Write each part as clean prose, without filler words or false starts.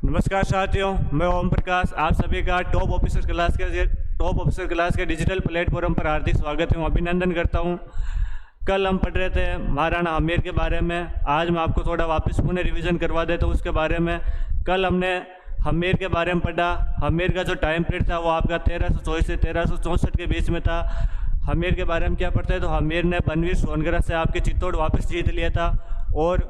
नमस्कार साथियों, मैं ओम प्रकाश आप सभी का टॉप ऑफिसर क्लास के डिजिटल प्लेटफॉर्म पर हार्दिक स्वागत एवं अभिनंदन करता हूं। कल हम पढ़ रहे थे महाराणा हमीर के बारे में। आज मैं आपको थोड़ा वापस पुनः रिवीजन करवा देता हूं उसके बारे में। कल हमने हमीर के बारे में पढ़ा। हमीर का जो टाइम पीरियड था वो आपका 1324 से 1364 के बीच में था। हमीर के बारे में क्या पढ़ते हैं तो हमीर ने बनवीर सोनगढ़ से आपके चित्तौड़ वापस जीत लिया था। और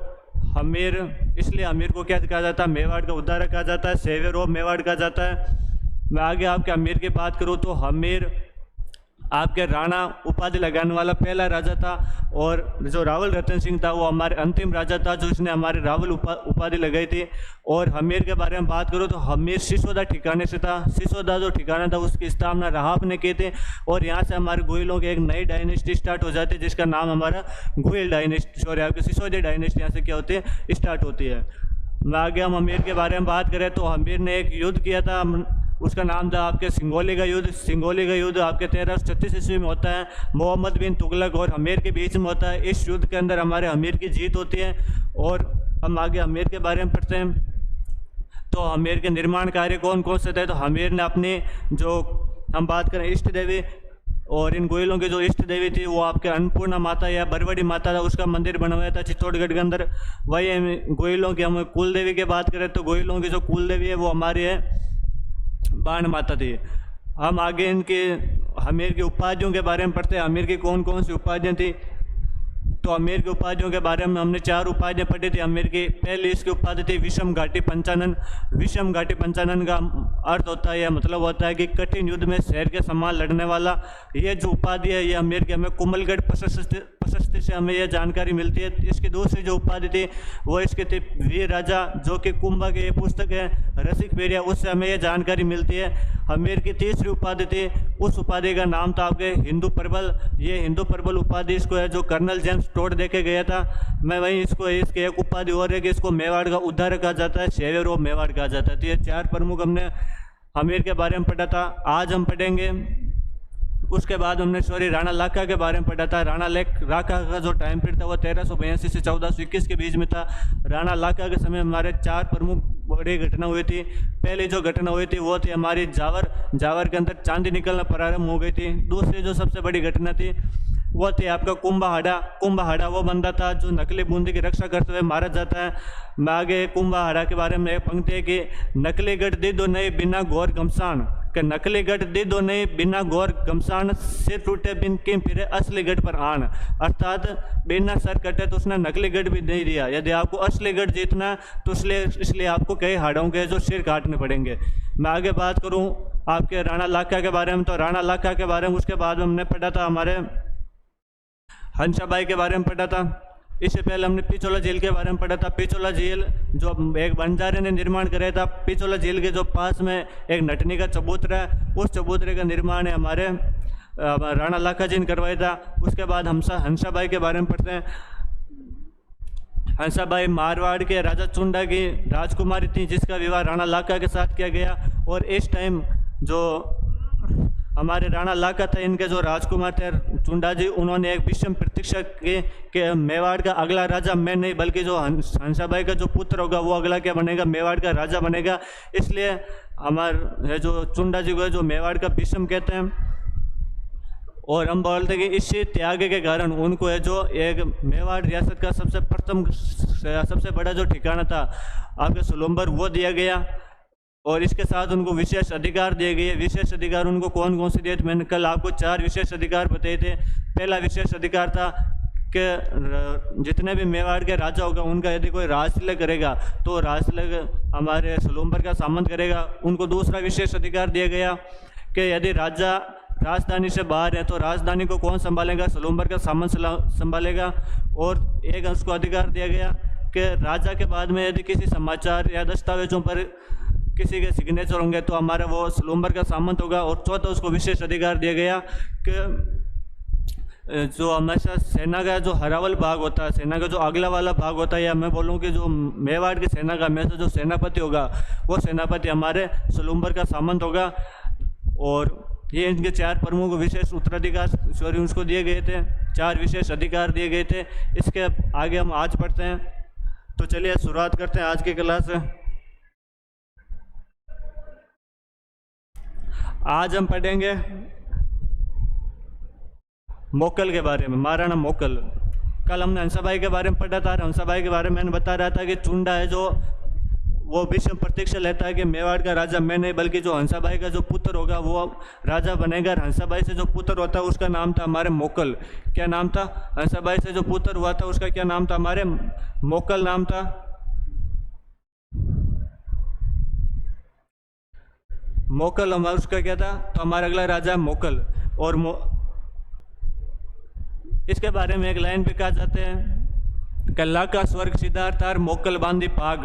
हमीर, इसलिए हमीर को क्या कहा जाता है, मेवाड़ का उद्धारक कहा जाता है, सेवियर ऑफ मेवाड़ कहा जाता है। मैं आगे आपके हमीर की बात करूं तो हमीर आपके राणा उपाधि लगाने वाला पहला राजा था। और जो रावल रतन सिंह था वो हमारे अंतिम राजा था जो इसने हमारे रावल उपाधि लगाई थी। और हमीर के बारे में बात करूँ तो हमीर सिसोदा ठिकाने से था। सिसोदा जो ठिकाना था उसकी स्थापना राहाप ने की थी। और यहाँ से हमारे गोयलों की एक नई डायनेस्टी स्टार्ट हो जाती है जिसका नाम हमारा गोयल डायनेस्टी, सॉरी आपकी सिसोदिया डायनेस्टी यहाँ से क्या होती है, स्टार्ट होती है। आगे हम हमीर के बारे में बात करें तो हमीर ने एक युद्ध किया था, उसका नाम था आपके सिंगोली का युद्ध। सिंगोली का युद्ध आपके 1336 ईस्वी में होता है। मोहम्मद बिन तुगलक और हमीर के बीच में होता है। इस युद्ध के अंदर हमारे हमीर की जीत होती है। और हम आगे हमीर के बारे में पढ़ते हैं तो हमीर के निर्माण कार्य कौन कौन से थे। तो हमीर ने अपनी जो हम बात करें इष्ट देवी, और इन गोयलों की जो इष्ट देवी थी वो आपके अन्नपूर्णा माता या बरवड़ी माता था, उसका मंदिर बनवाया था चित्तौड़गढ़ के अंदर। वही गोयलों की हम कुल देवी की बात करें तो गोयलों की जो कुल देवी है वो हमारी है बाण माता थी। हम आगे इनके हमीर की उपाधियों के बारे में पढ़ते हैं। हमीर की कौन कौन सी उपाधियाँ थी तो हमीर की उपाधियों के बारे में हमने 4 उपाधियाँ पढ़ी थी। हमीर की पहली इसकी उपाधि थी विषम घाटी पंचानन। विषम घाटी पंचानन का अर्थ होता है या मतलब होता है कि कठिन युद्ध में शेर के समान लड़ने वाला। ये जो उपाधि है ये हमीर की हमें कुमलगढ़ प्रशस्ति से हमें यह जानकारी मिलती है। इसकी दूसरी जो उपाधि थी वो इसकी थी वीर राजा, जो कि कुंभा की ये पुस्तक है रसिक पेरिया, उससे हमें यह जानकारी मिलती है। हमीर की तीसरी उपाधि थी, उस उपाधि का नाम था आपके हिंदू प्रबल। ये हिंदू प्रबल उपाधि इसको है जो कर्नल जेम्स टोड देके गया था। मैं वहीं इसको इसके एक उपाधि और है कि इसको मेवाड़ का उद्धारक कहा जाता है, सेवियर ऑफ मेवाड़ कहा जाता है। तो ये 4 प्रमुख हमने हमीर के बारे में पढ़ा था। आज हम पढ़ेंगे उसके बाद हमने राणा लाखा के बारे में पढ़ा था। राणा लाखा का जो टाइम पीरियड था वो 1382 से 1421 के बीच में था। राणा लाखा के समय हमारे 4 प्रमुख बड़ी घटना हुई थी। पहली जो घटना हुई थी वो थी हमारी जावर के अंदर चांदी निकलना प्रारंभ हो गई थी। दूसरी जो सबसे बड़ी घटना थी वो थी आपका कुंभाहाड़ा वो बंदा था जो नकली बूंदी की रक्षा करते हुए मारा जाता है। मैं आगे कुंभाहाड़ा के बारे में एक पंक्ति है कि नकली गढ़ दी दो नहीं बिना गौर गमसान, कि नकली गढ़ दी दो नहीं बिना गौर गमसान, सिर टूटे बिन के फिरे असली गढ़ पर आन। अर्थात बिना सर कटे तो उसने नकली गढ़ भी नहीं दिया। यदि आपको असली गढ़ जीतना तो इसलिए आपको कई हाड़ों के जो सिर काटने पड़ेंगे। मैं आगे बात करूं आपके राणा लाखा के बारे में तो राणा लाखा के बारे में उसके बाद में हमने पढ़ा था हमारे हंसाबाई के बारे में पढ़ा था। इससे पहले हमने पिछोला झील के बारे में पढ़ा था। पिछोला झील जो एक बंजारे ने निर्माण कराया था। पिछोला झील के जो पास में एक नटनी का चबूतरा है, उस चबूतरे का निर्माण है हमारे राणा लाखा जी ने करवाया था। उसके बाद हंसाबाई के बारे में पढ़ते हैं। हंसाबाई मारवाड़ के राजा चुंडा की राजकुमारी थी जिसका विवाह राणा लाखा के साथ किया गया। और इस टाइम जो हमारे राणा लाखा था इनके जो राजकुमार थे चुंडा जी, उन्होंने एक विषम प्रतीक्षा की कि मेवाड़ का अगला राजा मैं नहीं बल्कि जो हंसाबाई का जो पुत्र होगा वो अगला क्या बनेगा, मेवाड़ का राजा बनेगा। इसलिए हमारे जो चुंडा जी को है जो मेवाड़ का विषम कहते हैं। और हम बोलते हैं कि इसी त्याग के कारण उनको है जो एक मेवाड़ रियासत का सबसे बड़ा जो ठिकाना था आपके सुलंबर वो दिया गया। और इसके साथ उनको विशेष अधिकार दिए गए। विशेष अधिकार उनको कौन कौन से दिए थे, मैंने कल आपको 4 विशेष अधिकार बताए थे। पहला विशेष अधिकार था कि जितने भी मेवाड़ के राजा होगा उनका यदि कोई राजतिलक करेगा तो राजतिलक हमारे सुलंबर का सामंत करेगा। उनको दूसरा विशेष अधिकार दिया गया कि यदि राजा राजधानी से बाहर है तो राजधानी को कौन संभालेगा, सुलंबर का सामंत संभालेगा। और एक उसको अधिकार दिया गया कि राजा के बाद में यदि किसी समाचार या दस्तावेजों पर किसी के सिग्नेचर होंगे तो हमारा वो सुलंबर का सामंत होगा। और चौथा उसको विशेष अधिकार दिया गया कि जो हमेशा सेना का जो हरावल भाग होता है, सेना का जो अगला वाला भाग होता है, या मैं बोलूँ कि जो मेवाड़ की सेना का हमेशा जो सेनापति होगा वो सेनापति हमारे सुलंबर का सामंत होगा। और ये इनके 4 प्रमुख विशेष उत्तराधिकार उसको दिए गए थे, 4 विशेष अधिकार दिए गए थे। इसके आगे हम आज पढ़ते हैं। तो चलिए शुरुआत करते हैं आज की क्लास। आज हम पढ़ेंगे मोकल के बारे में, महाराणा मोकल। कल हमने हंसाबाई के बारे में पढ़ा था। हंसाबाई के बारे में मैंने बता रहा था कि चुंडा है जो वो विषम प्रतीक्षा लेता है कि मेवाड़ का राजा मैं नहीं बल्कि जो हंसाबाई का जो पुत्र होगा वो राजा बनेगा। हंसाबाई से जो पुत्र होता है उसका नाम था हमारे मोकल। क्या नाम था? हंसाबाई से जो पुत्र हुआ था उसका क्या नाम था? हमारे मोकल नाम था। मोकल हमारा उसका क्या था? तो हमारा अगला राजा मोकल। और इसके बारे में एक लाइन भी कहा जाते हैं, कल्ला का स्वर्ग सिद्धार्थार मोकल बांधी पाग।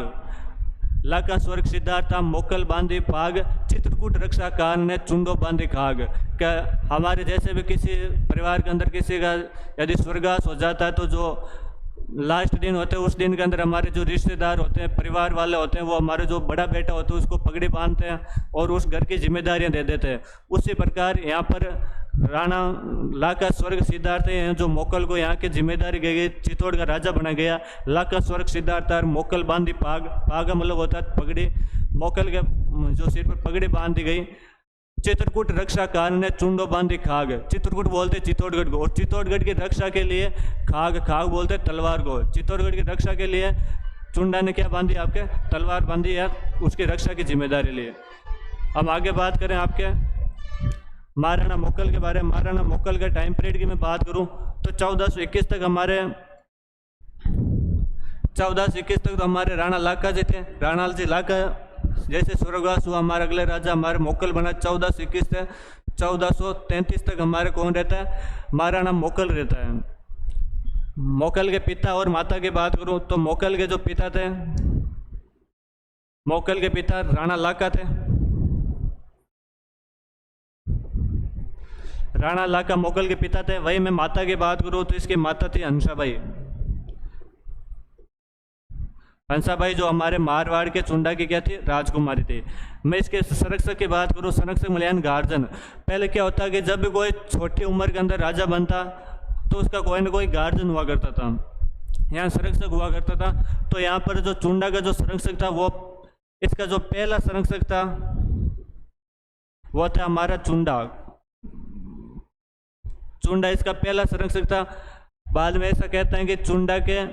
ला का स्वर्ग सिद्धार्था मोकल बांधी पाग, चित्रकूट रक्षा कान ने चुंडो बांधी खाग। क्या हमारे जैसे भी किसी परिवार के अंदर किसी का यदि स्वर्गवास हो जाता है तो जो लास्ट दिन होते हैं उस दिन के अंदर हमारे जो रिश्तेदार होते हैं, परिवार वाले होते हैं, वो हमारे जो बड़ा बेटा होता है उसको पगड़ी बांधते हैं और उस घर की जिम्मेदारियां दे देते हैं। उसी प्रकार यहाँ पर राणा ला का स्वर्ग सिद्धार्थ है जो मोकल को यहाँ की जिम्मेदारी दी गई, चित्तौड़ का राजा बना गया। ला का स्वर्ग सिद्धार्थ मोकल बांधी पाग, पाग मतलब होता है पगड़ी, मोकल के जो सिर पर पगड़ी बांध दी गई। चित्रकूट रक्षा कान ने चुंडो बांधी खाग, चित्रकूट बोलते चित्तौड़गढ़ को, और चित्तौड़गढ़ की रक्षा के लिए खाग, खाग बोलते तलवार को। चित्तौड़गढ़ की रक्षा के लिए चुंडा ने क्या बांधी? आपके तलवार बांधी है, उसकी रक्षा की जिम्मेदारी लिए। अब आगे बात करें आपके महाराणा मोकल के बारे में। महाराणा मोकल के टाइम पीरियड की मैं बात करूं तो 1421 तक हमारे 1421 तक तो हमारे राणा लाका जी थे। राणा जी लाका जैसे स्वर्गवास हुआ हमारे अगले राजा हमारे मोकल बना 1421 से 1433 तक हमारे कौन रहता है? महाराणा मोकल रहता है। मोकल के पिता और माता की बात करूं तो मोकल के जो पिता थे, मोकल के पिता राणा लाका थे। राणा लाका मोकल के पिता थे। वही मैं माता की बात करूं तो इसकी माता थी हंसाबाई। हंसाबाई जो हमारे मारवाड़ के चुंडा की क्या थी? राजकुमारी थी। मैं इसके संरक्षक की बात करूं, संरक्षक मलयान गार्जन। पहले क्या होता कि जब भी कोई छोटी उम्र के अंदर राजा बनता तो उसका कोई ना कोई गार्जन हुआ करता था, यहाँ संरक्षक हुआ करता था। तो यहाँ पर जो चुंडा का जो संरक्षक था वो, इसका जो पहला संरक्षक था वो था हमारा चुंडा। चुंडा इसका पहला संरक्षक था। बाद में ऐसा कहते हैं कि चुंडा के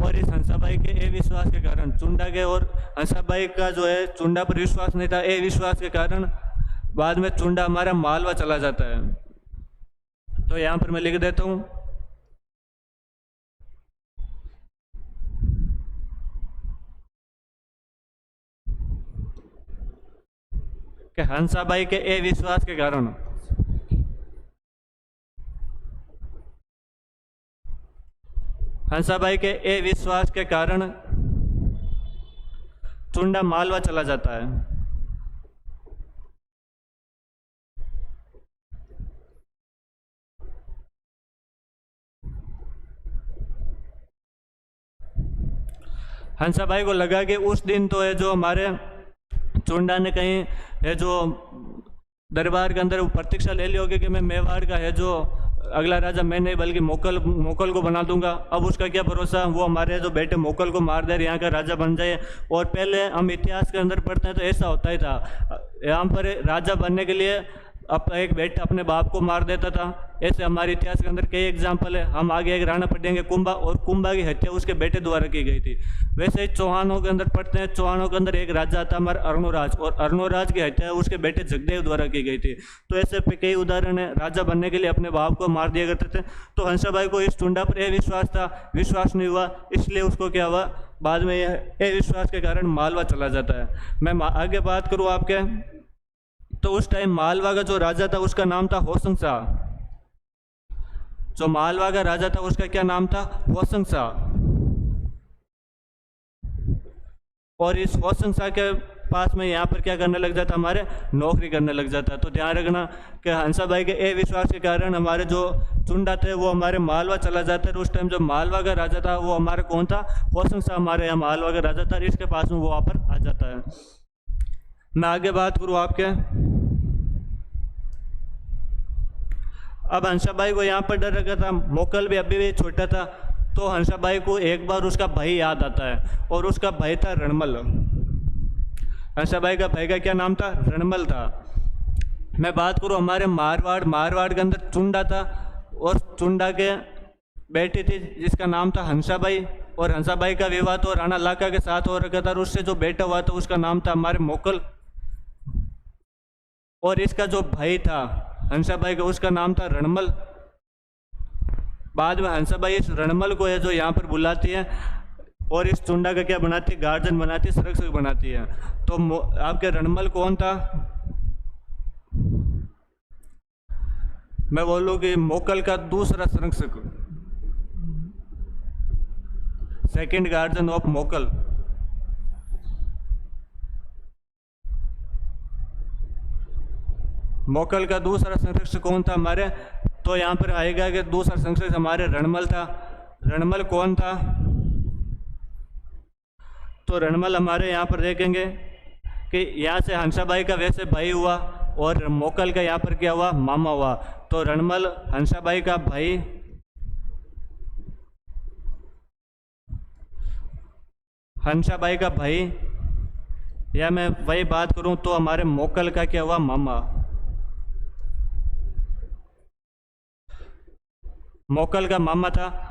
और इस हंसाबाई के अविश्वास के कारण, चुंडा के और हंसाबाई का जो है चुंडा पर विश्वास नहीं था, अविश्वास के कारण बाद में चुंडा हमारा मालवा चला जाता है। तो यहाँ पर मैं लिख देता हूँ कि हंसाबाई के अविश्वास के कारण, हंसाबाई के अविश्वास के कारण चुंडा मालवा चला जाता है। हंसाबाई को लगा कि उस दिन तो है जो हमारे चुंडा ने कहीं है जो दरबार के अंदर वो प्रतीक्षा ले ली होगी कि मैं मेवाड़ का है जो अगला राजा मैं नहीं बल्कि मोकल को बना दूंगा। अब उसका क्या भरोसा, वो हमारे जो बेटे मोकल को मार दे यहाँ का राजा बन जाए। और पहले हम इतिहास के अंदर पढ़ते हैं तो ऐसा होता ही था, यहाँ पर राजा बनने के लिए एक बेटा अपने बाप को मार देता था। ऐसे हमारे इतिहास के अंदर कई एग्जाम्पल है। हम आगे एक राणा पढ़ेंगे कुंभा, और कुंभा की हत्या उसके बेटे द्वारा की गई थी। वैसे ही चौहानों के अंदर पढ़ते हैं, चौहानों के अंदर एक राजा था हमारा अर्णोराज, और अर्णोराज की हत्या उसके बेटे जगदेव द्वारा की गई थी। तो ऐसे कई उदाहरण है, राजा बनने के लिए अपने बाप को मार दिया करते थे। तो हंसाबाई को इस चुंडा पर अविश्वास था, विश्वास नहीं हुआ, इसलिए उसको क्या हुआ, बाद में यह अविश्वास के कारण मालवा चला जाता है। मैं आगे बात करूँ आपके, तो उस टाइम मालवा का जो राजा था उसका नाम था होसंग शाह। जो मालवा का राजा था उसका क्या नाम था? होसंग शाह। और इस होसंग शाह के पास में यहाँ पर क्या करने लग जाता, हमारे नौकरी करने लग जाता। तो ध्यान रखना कि हंसाबाई के अविश्वास के कारण हमारे जो चुंडा थे वो हमारे मालवा चला जाता है। उस टाइम जो मालवा का राजा था वो हमारा कौन था? होसंग शाह हमारे यहाँ मालवा का राजा था। इसके पास में वो वहाँ पर आ जाता है। मैं आगे बात करूँ आपके, अब हंसाबाई को यहाँ पर डर रखा था, मोकल भी अभी भी छोटा था। तो हंसाबाई को एक बार उसका भाई याद आता है, और उसका भाई था रणमल। हंसाबाई का भाई का क्या नाम था? रणमल था। मैं बात करूँ हमारे मारवाड़ के अंदर चुंडा था, और चुंडा के बेटी थी जिसका नाम था हंसाबाई, और हंसाबाई का विवाह तो राणा लाका के साथ हो रखा था, और उससे जो बेटा हुआ था उसका नाम था हमारे मोकल, और इसका जो भाई था हंसाबाई का उसका नाम था रणमल। बाद में हंसाबाई इस रणमल को है जो यहाँ पर बुलाती है, और इस चुंडा का क्या बनाती है, गार्जन बनाती है, संरक्षक बनाती है। तो आपके रणमल कौन था? मैं बोलूँ कि मोकल का दूसरा संरक्षक, सेकंड गार्जन ऑफ मोकल। मोकल का दूसरा संरक्षक कौन था हमारे? तो यहाँ पर आएगा कि दूसरा संरक्षक हमारे रणमल था। रणमल कौन था? तो रणमल हमारे यहाँ पर देखेंगे कि यहाँ से हंसाबाई का वैसे भाई हुआ, और मोकल का यहाँ पर क्या हुआ, मामा हुआ। तो रणमल हंसाबाई का भाई, हंसाबाई का भाई, या मैं वही बात करूं तो हमारे मोकल का क्या हुआ, मामा। मोकल का मामा था।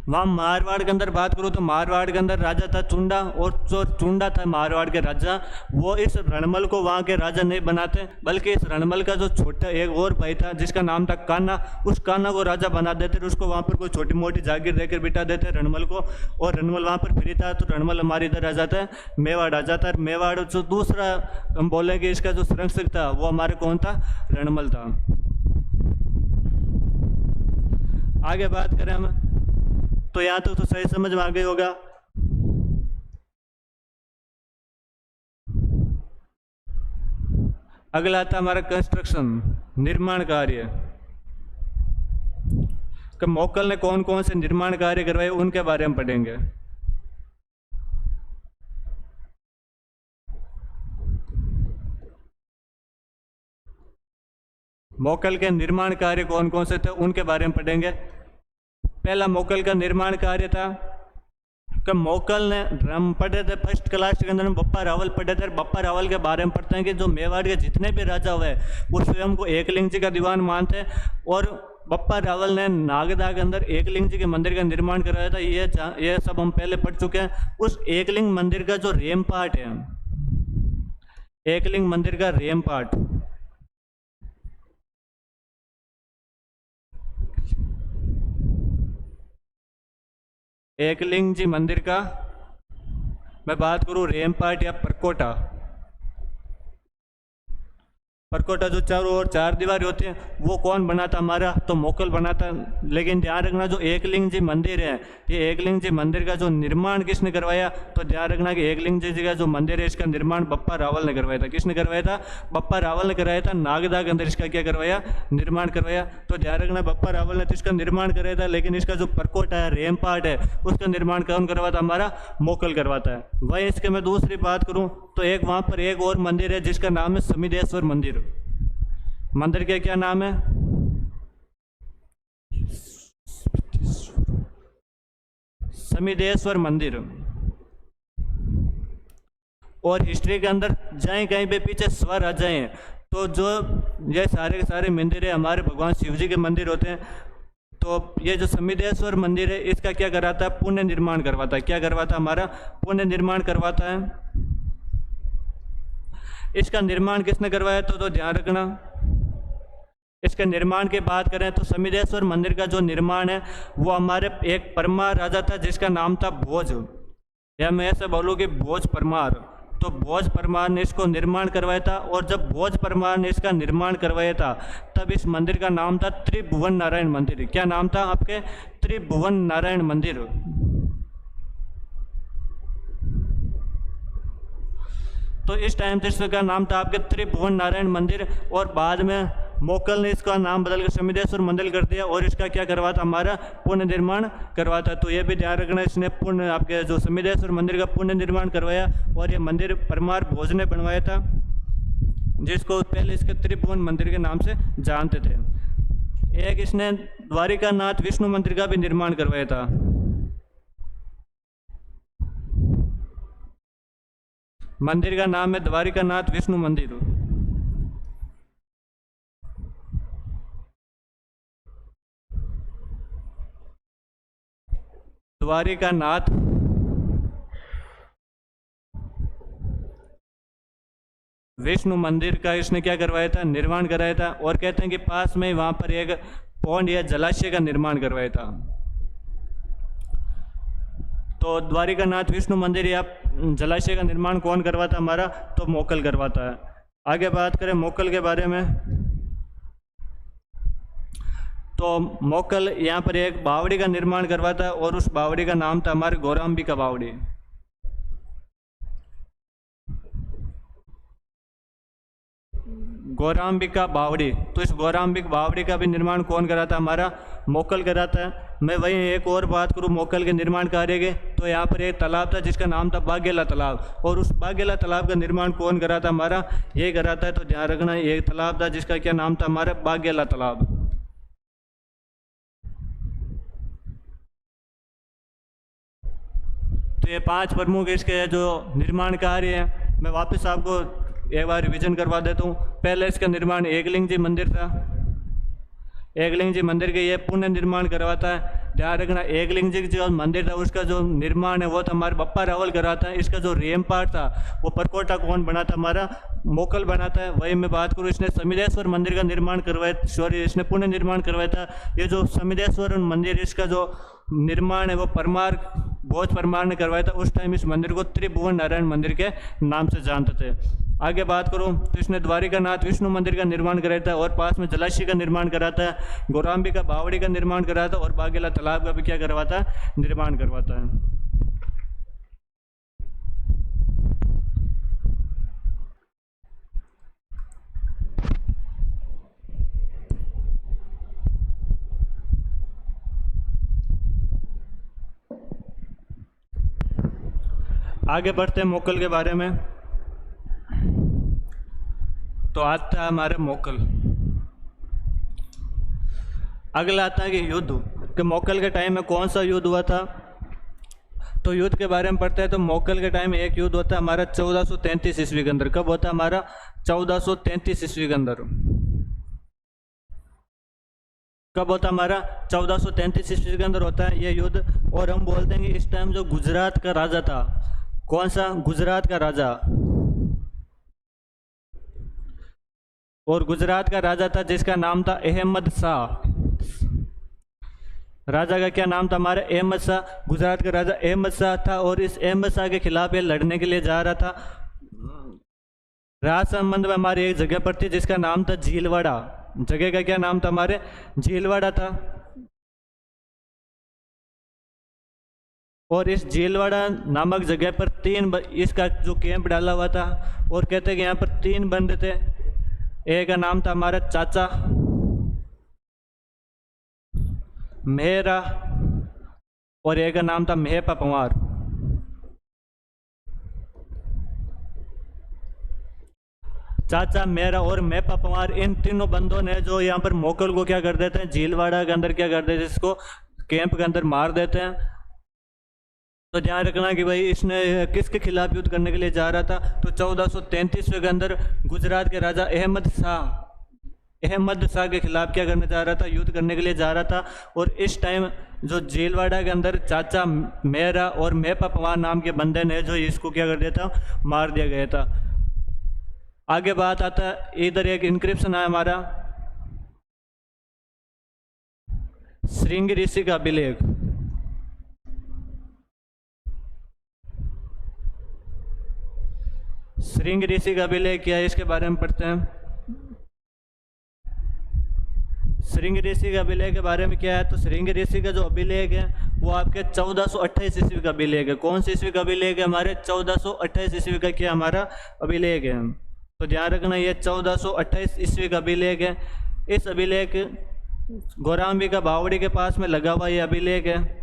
वहाँ मारवाड़ के अंदर बात करूँ तो मारवाड़ के अंदर राजा था चुंडा, और जो चुंडा था मारवाड़ के राजा, वो इस रणमल को वहाँ के राजा नहीं बनाते, बल्कि इस रणमल का जो छोटा एक और भाई था जिसका नाम था कान्हा, उस कान्हा को राजा बना देते, उसको वहाँ पर कोई छोटी मोटी जागीर देकर बिठा देते रणमल को, और रणमल वहाँ पर फ्री था। तो रणमल हमारे इधर आ जाता है, मेवाड़ आ जाता है। मेवाड़ जो दूसरा हम बोलेंगे इसका जो संरक्षक था वो हमारे कौन था, रणमल था। आगे बात करें हम, तो यहाँ तक तो सही समझ में आ गई होगा। अगला आता हमारा कंस्ट्रक्शन, निर्माण कार्य। कि मोकल ने कौन कौन से निर्माण कार्य करवाए उनके बारे में पढ़ेंगे। मोकल के निर्माण कार्य कौन कौन से थे उनके बारे में पढ़ेंगे। पहला मोकल का निर्माण कार्य था कि मोकल ने, हम पढ़े थे फर्स्ट क्लास के अंदर में बप्पा रावल पढ़े थे। बप्पा रावल के बारे में पढ़ते हैं कि जो मेवाड़ के जितने भी राजा हुए वो स्वयं को एकलिंग जी का दीवान मानते हैं, और बप्पा रावल ने नागदा के अंदर एकलिंग जी के मंदिर का निर्माण कराया था। ये सब हम पहले पढ़ चुके हैं। उस एकलिंग मंदिर का जो रेमपाट है, एकलिंग मंदिर का रेमपाट, एकलिंग जी मंदिर का मैं बात करूं रेमपाट या परकोटा, परकोटा जो चारों ओर चार दीवारी होती है वो कौन बनाता हमारा, तो मोकल बनाता। लेकिन ध्यान रखना जो एकलिंग जी मंदिर है, ये एकलिंग जी मंदिर का जो निर्माण किसने करवाया, तो ध्यान रखना कि एकलिंग जी का जो मंदिर है इसका निर्माण बप्पा रावल ने करवाया था। किसने करवाया था, बप्पा रावल ने कराया था। नागदा के अंदर इसका क्या करवाया, निर्माण करवाया। तो ध्यान रखना बप्पा रावल ने तो इसका निर्माण कराया था, लेकिन इसका जो परकोटा है, रेमपाट है, उसका निर्माण कौन करवाता, हमारा मोकल करवाता है। वही इसके मैं दूसरी बात करूं तो एक वहां पर एक और मंदिर है जिसका नाम है समिदेश्वर मंदिर। मंदिर के क्या नाम है, समिदेश्वर मंदिर। और हिस्ट्री के अंदर जाए कहीं पे पीछे स्वर आ जाए तो जो ये सारे के सारे मंदिर है हमारे भगवान शिव जी के मंदिर होते हैं। तो ये जो समिदेश्वर मंदिर है इसका क्या कराता है, पुण्य निर्माण करवाता है। क्या करवाता है, हमारा पुण्य निर्माण करवाता है। इसका निर्माण किसने करवाया, तो ध्यान रखना इसके निर्माण की बात करें तो समिदेश्वर मंदिर का जो निर्माण है वो हमारे एक परमार राजा था जिसका नाम था भोज, या मैं ऐसे बोलूँ कि भोज परमार। तो भोज परमार ने इसको निर्माण करवाया था, और जब भोज परमार ने इसका निर्माण करवाया था तब इस मंदिर का नाम था त्रिभुवन नारायण मंदिर। क्या नाम था आपके, त्रिभुवन नारायण मंदिर। तो इस टाइम से इसका नाम था आपके त्रिभुवन नारायण मंदिर, और बाद में मोकल ने इसका नाम बदलकर समिदेश्वर मंदिर कर दिया, और इसका क्या करवाता, हमारा पुण्य निर्माण करवाता। तो ये भी ध्यान रखना, इसने पुण्य आपके जो समिदेश्वर मंदिर का पुण्य निर्माण करवाया, और ये मंदिर परमार भोज ने बनवाया था, जिसको पहले इसके त्रिभुवन मंदिर के नाम से जानते थे। एक इसने द्वारिकानाथ विष्णु मंदिर का भी निर्माण करवाया था। मंदिर का नाम है द्वारिकानाथ विष्णु मंदिर। द्वारिका नाथ विष्णु मंदिर का इसने क्या करवाया था, निर्माण कराया था। और कहते हैं कि पास में वहां पर एक पौंड या जलाशय का निर्माण करवाया था। तो द्वारिका नाथ विष्णु मंदिर या जलाशय का निर्माण कौन करवाता हमारा, तो मोकल करवाता है। आगे बात करें मोकल के बारे में, तो मोकल यहाँ पर एक बावड़ी का निर्माण करवाता है और उस बावड़ी का नाम था हमारे गौराम्बिका बावड़ी। गौराम्बिका बावड़ी, तो इस गौराम्बिक बावड़ी का भी निर्माण कौन कराता, हमारा मोकल कराता है। मैं वहीं एक और बात करूं मोकल के निर्माण कार्य के, तो यहाँ पर एक तालाब था जिसका नाम था बाघेला तालाब, और उस बाघेला तालाब का निर्माण कौन कराता, हमारा ये कराता है। तो ध्यान रखना, ये तालाब था जिसका क्या नाम था, हमारा बाघेला तालाब। तो ये 5 प्रमुख इसके जो निर्माण कार्य हैं, मैं वापस आपको एक बार रिवीजन करवा देता हूँ। पहले इसका निर्माण एकलिंग जी मंदिर था। एकलिंग जी मंदिर के ये पुनः निर्माण करवाता है। ध्यान रखना, एकलिंग जी जो मंदिर था उसका जो निर्माण है वो तो हमारे बप्पा रावल कराता है। इसका जो रेमपाट था वो परकोटा कौन बनाता, हमारा मोकल बनाता है। वही मैं बात करूँ, इसने समिदेश्वर मंदिर का निर्माण करवाया, सॉरी इसने पुनः निर्माण करवाया था। ये जो समिदेश्वर मंदिर, इसका जो निर्माण है वो परमार, भोज परमार ने करवाया था। उस टाइम इस मंदिर को त्रिभुवन नारायण मंदिर के नाम से जानते थे। आगे बात करूं तो इसने द्वारिका नाथ विष्णु मंदिर का निर्माण कराया था और पास में जलाशय का निर्माण कराता है, गौराम्बिका बावड़ी का निर्माण कराता है और बाघेला तालाब का भी क्या करवाता है, निर्माण करवाता है। आगे बढ़ते हैं मोकल के बारे में। तो आता है हमारे मोकल। अगला आता है कि युद्ध, कि मोकल के टाइम में कौन सा युद्ध हुआ था। तो युद्ध के बारे में पढ़ते हैं तो मोकल के टाइम में एक युद्ध होता है हमारा 1433 ईस्वी के अंदर। कब होता है हमारा, 1433 ईस्वी के अंदर। कब होता है हमारा, 1433 ईस्वी के अंदर होता है ये युद्ध। और हम बोलते हैं कि इस टाइम जो गुजरात का राजा था, कौन सा, गुजरात का राजा, और गुजरात का राजा था जिसका नाम था अहमद शाह। राजा का क्या नाम था हमारा, अहमद शाह। गुजरात का राजा अहमद शाह था और इस अहमद शाह के खिलाफ ये लड़ने के लिए जा रहा था। राज संबंध में हमारी एक जगह पर थी जिसका नाम था झीलवाड़ा। जगह का क्या नाम था हमारे, झीलवाड़ा था। और इस झीलवाड़ा नामक जगह पर इसका जो कैंप डाला हुआ था, और कहते हैं कि यहाँ पर 3 बंदे थे। एक का नाम था हमारा चाचा मेहरा और एक का नाम था मेहपा पंवार। चाचा, मेहरा और मेहपा पंवार, इन तीनों बंदों ने जो यहाँ पर मोकल को क्या कर देते हैं, झीलवाड़ा के अंदर क्या कर देते हैं, इसको कैंप के अंदर मार देते हैं। तो ध्यान रखना कि भाई इसने किसके खिलाफ युद्ध करने के लिए जा रहा था। तो 1433 के अंदर गुजरात के राजा अहमद शाह के खिलाफ क्या करने जा रहा था, युद्ध करने के लिए जा रहा था। और इस टाइम जो झीलवाड़ा के अंदर चाचा मेहरा और मेहपा पंवार नाम के बंदे ने जो इसको क्या कर दिया था, मार दिया गया था। आगे बात आता है, इधर एक इंक्रिप्शन है हमारा, श्रृंग ऋषि का अभिलेख। श्रृंग ऋषि का अभिलेख क्या है, इसके बारे में पढ़ते हैं। श्रृंग ऋषि का अभिलेख के बारे में क्या है, तो श्रृंग ऋषि का जो अभिलेख है वो आपके 1428 ईस्वी का अभिलेख है। कौन सी ईस्वी का अभिलेख है, हमारे 1428 ईस्वी का क्या हमारा अभिलेख है। तो ध्यान रखना, ये 1428 ईस्वी का अभिलेख है। इस अभिलेख गौराम्बिका बावड़ी के पास में लगा हुआ ये अभिलेख है।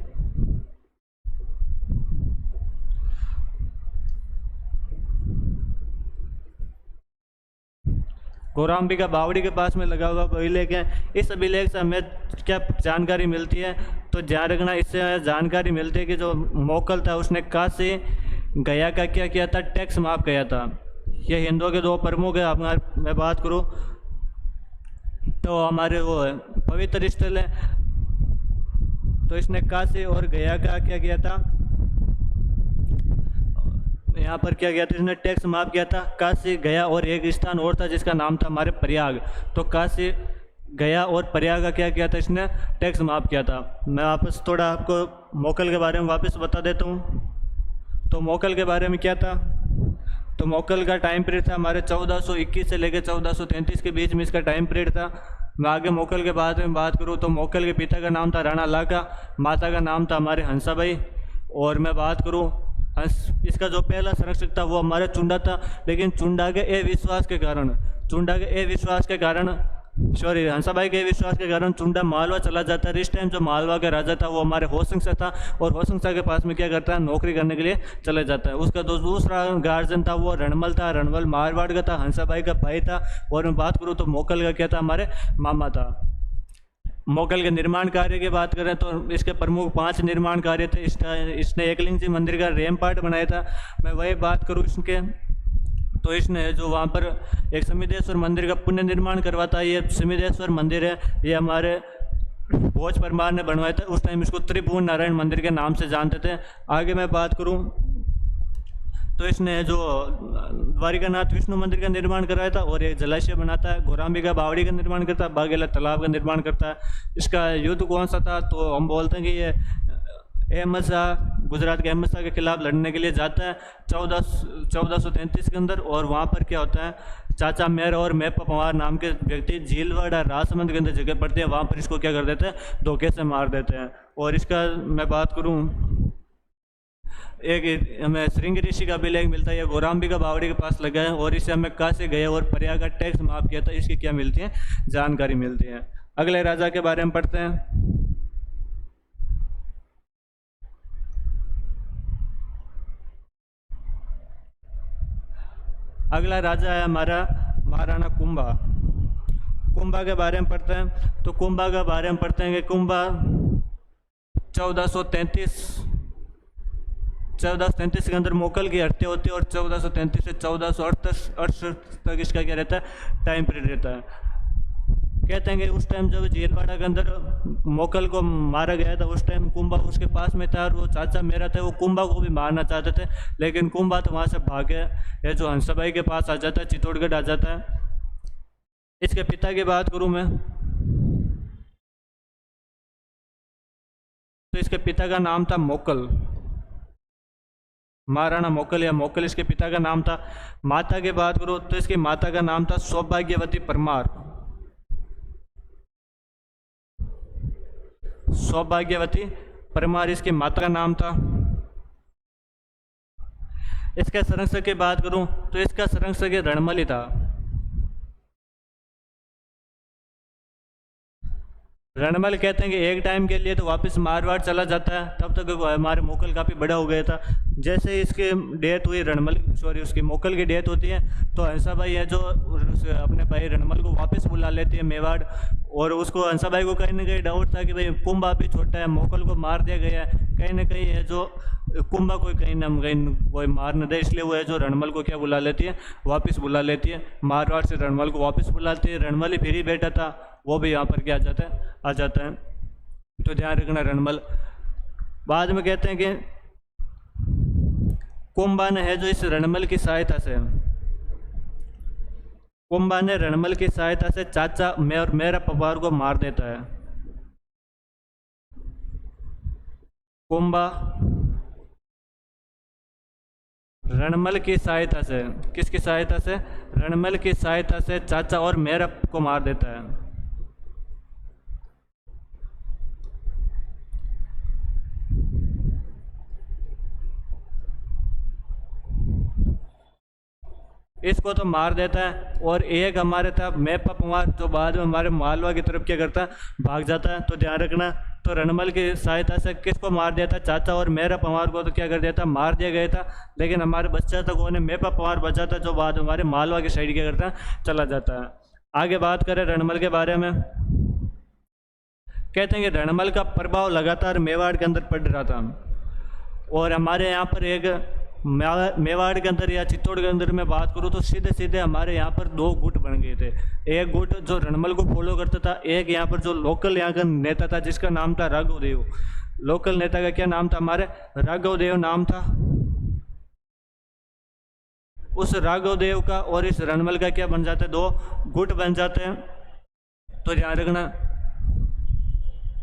गौराम्बिका बावड़ी के पास में लगा हुआ अभिलेख है। इस अभिलेख से हमें क्या जानकारी मिलती है, तो ध्यान रखना, इससे जानकारी मिलती है कि जो मोकल था उसने काशी गया का क्या किया था, टैक्स माफ किया था। ये हिंदुओं के 2 प्रमुख है। हमारे मैं बात करूँ तो हमारे वो है पवित्र स्थल है, तो इसने काशी और गया का क्या किया था, यहाँ पर क्या किया था, इसने टैक्स माफ किया था। काशी, गया और एक स्थान और था जिसका नाम था हमारे प्रयाग। तो काशी, गया और प्रयाग का क्या किया था, इसने टैक्स माफ किया था। मैं वापस थोड़ा आपको मोकल के बारे में वापस बता देता हूँ। तो मोकल के बारे में क्या था, तो मोकल का टाइम पीरियड था हमारे 1421 से लेकर 1433 के बीच में इसका टाइम पीरियड था। मैं आगे मोकल के बारे में बात करूँ तो मोकल के पिता का नाम था राणा लाका, माता का नाम था हमारे हंसाबाई। और मैं बात करूँ इसका जो पहला संरक्षक था वो हमारे चुंडा था, लेकिन चुंडा के अविश्वास के कारण सॉरी हंसाबाई के विश्वास के कारण चुंडा मालवा चला जाता है। इस टाइम जो मालवा का राजा था वो हमारे होसंगसा था, और होसंगसा के पास में क्या करता है, नौकरी करने के लिए चले जाता है। उसका जो दूसरा गार्जियन था वो रणमल था, रणमल मारवाड़ का था, हंसाबाई का भाई था। और मैं बात करूँ तो मोकल का क्या था, हमारे मामा था। मोगल के निर्माण कार्य की बात करें तो इसके प्रमुख 5 निर्माण कार्य थे। इसने एकलिंग जी मंदिर का रैम्पार्ट बनाया था। मैं वही बात करूँ इसके, तो इसने जो वहाँ पर एक समिदेश्वर मंदिर का पुनः निर्माण करवाता है। ये समिदेश्वर मंदिर है, ये हमारे भोज परमार ने बनवाया था। उस टाइम इसको त्रिभुवन नारायण मंदिर के नाम से जानते थे। आगे मैं बात करूँ तो इसने जो द्वारिकानाथ विष्णु मंदिर का निर्माण करवाया था, और एक जलाशय बनाता है। घोराम्बिका बावड़ी का निर्माण करता है, बागेला तालाब का निर्माण करता है। इसका युद्ध कौन सा था, तो हम बोलते हैं कि ये अहमद शाह, गुजरात के अहमद शाह के खिलाफ लड़ने के लिए जाता है 1433 के अंदर। और वहाँ पर क्या होता है, चाचा मेहर और मेप्पा पंवार नाम के व्यक्ति झीलवाड़ा राजसमंद के अंदर जगह पड़ती है, वहाँ पर इसको क्या कर देते हैं, धोखे से मार देते हैं। और इसका मैं बात करूँ, एक हमें श्रृंग ऋषि का भी लेख मिलता है, ये घोराम्बिका बावड़ी के पास लगा है। और इससे हमें काशी, गया और प्रयाग का टैक्स माफ किया था। इसकी क्या मिलती है, जानकारी मिलती है। अगले राजा के बारे में पढ़ते हैं। अगला राजा है हमारा महाराणा कुंभा। कुंभा के बारे में पढ़ते हैं। तो कुंभा के बारे में पढ़ते हैं कि कुंभा 1433 के अंदर मोकल की हत्या होती है, और 1433 से 1468 तक इसका क्या रहता है, टाइम पीरियड रहता है। कहते हैं कि उस टाइम जब झीलवाड़ा के अंदर मोकल को मारा गया था, उस टाइम कुंभा उसके पास में था, और वो चाचा मेरा था, वो कुंभा को भी मारना चाहते थे, लेकिन कुंभा तो वहाँ से भागे, ये जो हंसाबाई के पास आ जाता है, चित्तौड़गढ़ आ जाता है। इसके पिता की बात करूँ मैं, तो इसके पिता का नाम था मोकल, महाराणा मोकल या मोकल इसके पिता का नाम था। माता की बात करो तो इसकी माता का नाम था सौभाग्यवती परमार। सौभाग्यवती परमार इसकी माता का नाम था। इसका संरक्षक की बात करूं तो इसका संरक्षक रणमल ही था। रणमल कहते हैं कि एक टाइम के लिए तो वापस मारवाड़ चला जाता है, तब तक हमारे मोकल काफ़ी बड़ा हो गया था। जैसे इसकी डेथ हुई, उसकी मोकल की डेथ होती है, तो हंसाबाई है जो अपने भाई रणमल को वापस बुला लेती है मेवाड़। और उसको हंसाबाई को कहीं ना कहीं डाउट था कि भाई कुंभा भी छोटा है, मोकल को मार दिया गया है, कहीं ना कहीं है जो कुंभा को कहीं ना कहीं वो मार न दे, इसलिए वो है जो रणमल को क्या बुला लेती है, वापस बुला लेती है। मारवाड़ से रणमल को वापस बुलाती है। रणमल ही फिर ही बेटा था, वो भी यहाँ पर क्या आ जाता है। तो ध्यान रखना रणमल। बाद में कहते हैं कि कुंभा ने है जो इस रणमल की सहायता से, कुंभा ने रणमल की सहायता से चाचा मेरा पवार को मार देता है। कुंभा रणमल की सहायता से, किसकी सहायता से, रणमल की सहायता से चाचा और मेरा को मार देता है। इसको तो मार देता है। और एक हमारे था मेप्पा पंवार, जो बाद में हमारे मालवा की तरफ क्या करता है, भाग जाता है। तो ध्यान रखना, तो रणमल की सहायता से किसको मार दिया था, चाचा और मेरा पंवार को तो क्या कर दिया था, मार दिया गया था। लेकिन हमारे बच्चा था कौन है, मेप्पा पंवार बचा था, जो बाद में हमारे मालवा की साइड क्या करता है, चला जाता है। आगे बात करें रणमल के बारे में, कहते हैं कि रणमल का प्रभाव लगातार मेवाड़ के अंदर पड़ रहा था। और हमारे यहाँ पर एक मेवाड़ के अंदर या चित्तौड़गढ़ के अंदर में बात करूँ तो सीधे सीधे हमारे यहाँ पर 2 गुट बन गए थे। एक गुट जो रणमल को फॉलो करता था, एक यहाँ पर जो लोकल यहाँ का नेता था जिसका नाम था राघवदेव। लोकल नेता का क्या नाम था, हमारे राघव देव नाम था। उस राघव देव का और इस रणमल का क्या बन जाता है, दो गुट बन जाते हैं, तो ध्यान रखना।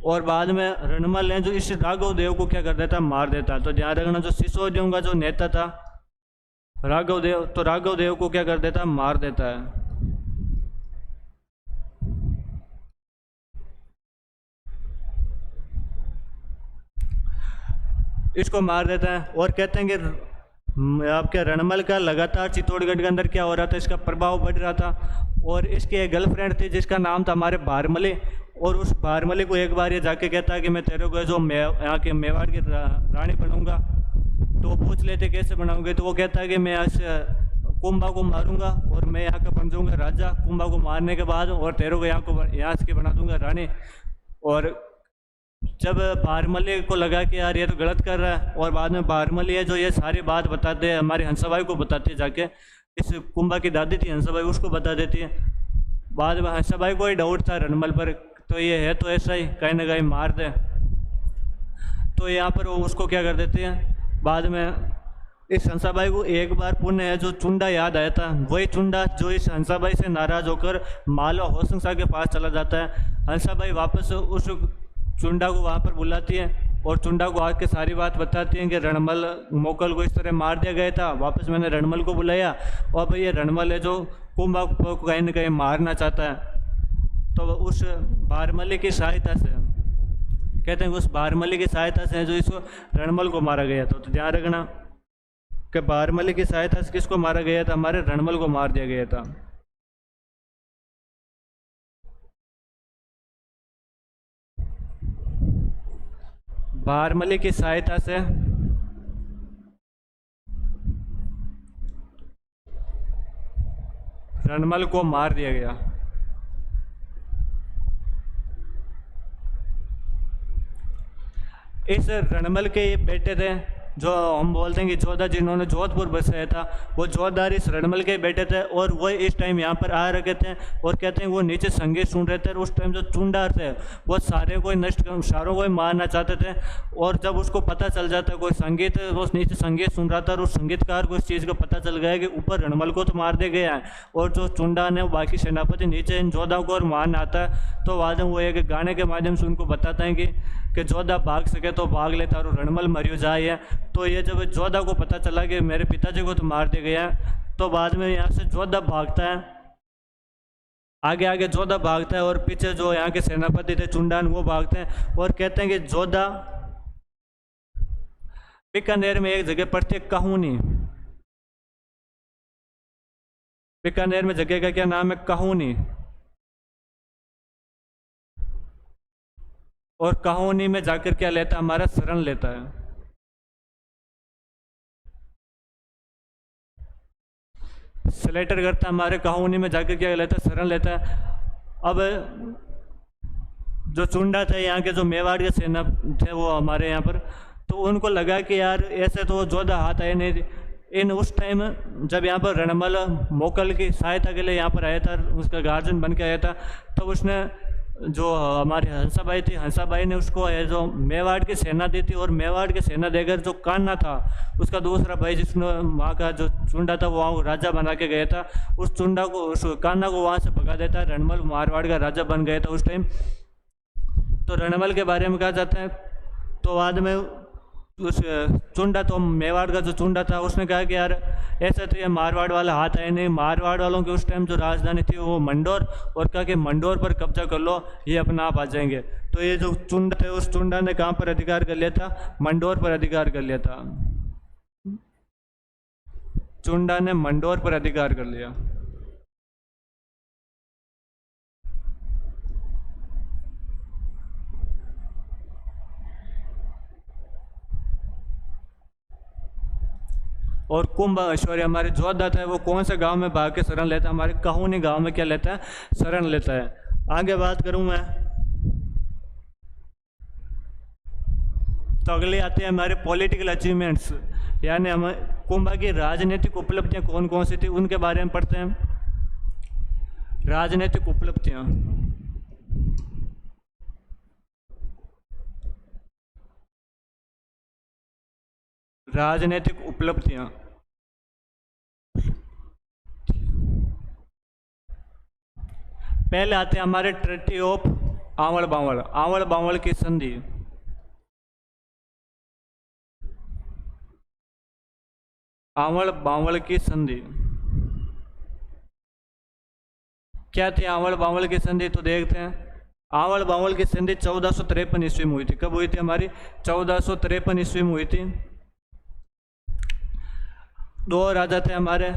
और बाद में रणमल है जो इस राघव देव को क्या कर देता है, मार देता है। तो ध्यान रखना, जो सिसोदियों का जो नेता था राघव देव, तो राघव देव को क्या कर देता है, मार देता है। इसको मार देता है और कहते हैं कि आपके रणमल का लगातार चित्तौड़गढ़ के अंदर क्या हो रहा था, इसका प्रभाव बढ़ रहा था। और इसकी एक गर्लफ्रेंड थी जिसका नाम था हमारे बारमली, और उस बारमली को एक बार ये जाके कहता है कि मैं तेरे को जो यहाँ के मेवाड़ की रानी बनूंगा। तो वो पूछ लेते कैसे बनाओगे, तो वो कहता है कि मैं आज कुंभा को मारूंगा और मैं यहाँ का बन जाऊँगा राजा। कुंभा को मारने के बाद और तेरे को यहाँ से बना दूंगा रानी। और जब बारमली को लगा कि यार ये तो गलत कर रहा है, और बाद में बारमली है जो ये सारी बात बताते हैं हमारी हंसाबाई को बताती है, जाके इस कुंभा की दादी थी हंसाबाई, उसको बता देती है। बाद में हंसाबाई को ही डाउट था रणमल पर, तो ये है तो ऐसा ही कहीं ना कहीं मार दे। तो यहाँ पर वो उसको क्या कर देते हैं, बाद में इस हंसाबाई को एक बार पुण्य है जो चुंडा याद आया था, वही चुंडा जो इस हंसाबाई से नाराज होकर मालवा होशंग शाह के पास चला जाता है। हंसाबाई वापस उस चुंडा को वहाँ पर बुलाती है और चुंडा को आके सारी बात बताती हैं कि रणमल मोकल को इस तरह मार दिया गया था। वापस मैंने रणमल को बुलाया और भाई ये रणमल है जो कुंभा को कहीं ना कहीं मारना चाहता है। तो उस बारमली की सहायता से, कहते हैं उस बारमली की सहायता से जो इसको रणमल को मारा गया था। तो ध्यान रखना कि बारमली की सहायता से किसको मारा गया था, हमारे रणमल को मार दिया गया था। बारमली की सहायता से रणमल को मार दिया गया। इस रणमल के ये बेटे थे जो हम बोलते हैं कि जोधा, जिन्होंने जोधपुर बसाया था, वो जोधार इस रणमल के बेटे थे और वो इस टाइम यहाँ पर आ रखे थे। और कहते हैं वो नीचे संगीत सुन रहे थे और उस टाइम जो चुंडार थे वो सारे को नष्ट सारों को मारना चाहते थे। और जब उसको पता चल जाता है कोई संगीत, वो नीचे संगीत सुन रहा था और उस संगीतकार को इस चीज़ का पता चल गया कि ऊपर रणमल को तो मार दिया गया है और जो चुंडा ने बाकी सेनापति नीचे इन जोधा को और मारना आता है। तो बाद में वो एक गाने के माध्यम से उनको बताते हैं कि जोधा भाग सके तो भाग लेता और रणमल मरियो जाए। तो ये जब जोधा को पता चला कि मेरे पिताजी को तो मार दिया गया है, तो बाद में यहाँ से जोधा भागता है, आगे आगे जोधा भागता है और पीछे जो यहाँ के सेनापति थे चुंडान वो भागते हैं। और कहते हैं कि जोधा बीकानेर में एक जगह पड़ती है कहूनी, बीकानेर में जगह का क्या नाम है, कहूनी। और कहानी में जाकर क्या लेता है, हमारा शरण लेता है। स्लेटर करता है, हमारे कहानी में जाकर क्या लेता है, शरण लेता है। अब जो चुंडा थे यहाँ के, जो मेवाड़ के सेना थे वो हमारे यहाँ पर, तो उनको लगा कि यार ऐसे तो जोधा हाथ आए नहीं। इन उस टाइम जब यहाँ पर रणमल मोकल की सहायता के लिए यहाँ पर आया था, उसका गार्जियन बन के आया था, तो उसने जो हमारी हंसाबाई थी, हंसाबाई ने उसको जो मेवाड़ की सेना दी थी। और मेवाड़ की सेना देकर जो कान्हा था उसका दूसरा भाई, जिसने वहाँ का जो चुंडा था वो वहाँ राजा बना के गया था, उस चुंडा को, उस कान्हा को वहाँ से भगा देता है। रणमल मारवाड़ का राजा बन गया था उस टाइम। तो रणमल के बारे में कहा जाता है, तो बाद में उस चुंडा, तो मेवाड़ का जो चुंडा था उसने कहा कि यार ऐसा तो ये मारवाड़ वाला हाथ आए नहीं। मारवाड़ वालों की उस टाइम जो राजधानी थी वो मंडोर, और कहा कि मंडोर पर कब्जा कर लो, ये अपना आप आ जाएंगे। तो ये जो चुंडा थे उस चुंडा ने कहाँ पर अधिकार कर लिया था, मंडोर पर अधिकार कर लिया था। चुंडा ने मंडोर पर अधिकार कर लिया। और कुंभ ऐश्वर्य हमारे जोधा था, वो कौन से गांव में भाग के शरण लेता है, हमारे कहूनी गांव में क्या लेता है, शरण लेता है। आगे बात करूं मैं, तो अगले आते हैं हमारे पॉलिटिकल अचीवमेंट्स, यानी हम कुंभा की राजनीतिक उपलब्धियां कौन कौन सी थी उनके बारे में पढ़ते हैं। राजनीतिक उपलब्धियां, राजनीतिक उपलब्धियां। पहले आते हैं हमारे ट्रीटी ऑफ आंवल बांवल, आंवल बांवल की संधि। आंवल बांवल की संधि क्या थी? आंवल बांवल की संधि तो देखते हैं। आंवल बांवल की संधि 1453 ईस्वी में हुई थी। कब हुई थी? हमारी 1453 ईस्वी में हुई थी। दो राजा थे हमारे।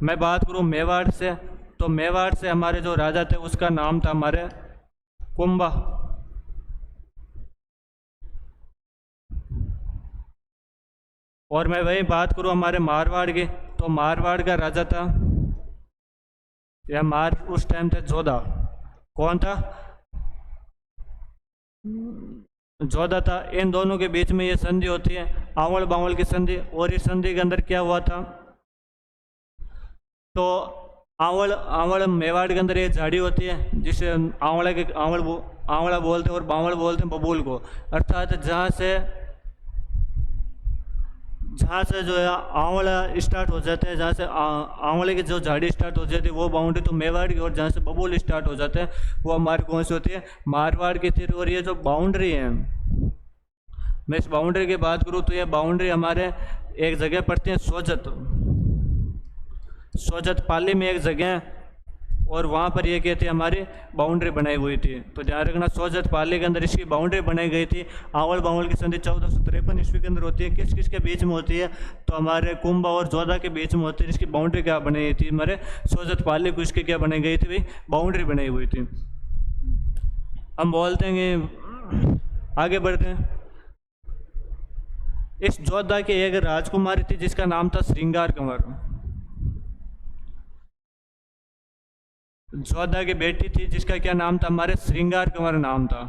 मैं बात करूं मेवाड़ से, तो मेवाड़ से हमारे जो राजा थे उसका नाम था हमारे कुंभा। और मैं वही बात करूं हमारे मारवाड़ की, तो मारवाड़ का राजा था या उस टाइम थे जोधा। कौन था? जोधा था। इन दोनों के बीच में ये संधि होती है, आंवल बांवल की संधि। और इस संधि के अंदर क्या हुआ था? तो आंवल आंवल मेवाड़ के अंदर एक झाड़ी होती है जिसे आंवला बोलते हैं और बांवल बोलते हैं बबूल को। अर्थात जहाँ से जो है आंवला स्टार्ट हो जाता है, जहाँ से आंवले की जो झाड़ी स्टार्ट हो जाती है वो बाउंड्री तो मेवाड़ की, और जहाँ से बबूल स्टार्ट हो जाते हैं वो हमारी कौन सी होती है? मारवाड़ की थी। और ये जो बाउंड्री है, मैं इस बाउंड्री की बात करूँ तो ये बाउंड्री हमारे एक जगह पड़ती है सोजत पाली में एक जगह, और वहाँ पर ये क्या थी? हमारी बाउंड्री बनाई हुई थी। तो ध्यान रखना, सोजत पाली के अंदर इसकी बाउंड्री बनाई गई थी। आंवल बांवल की संधि 1453 ईस्वी के अंदर होती है। किस किस के बीच में होती है? तो हमारे कुंभा और जोधा के बीच में होती है। इसकी बाउंड्री क्या बनाई थी? हमारे सोजत पाली को इसकी क्या बनाई गई थी? भाई बाउंड्री बनाई हुई थी। हम बोलते हैं कि आगे बढ़ते हैं। इस जोधा की एक राजकुमारी थी जिसका नाम था श्रृंगार कंवर। जोधा की बेटी थी जिसका क्या नाम था? हमारे श्रृंगार कंवर नाम था।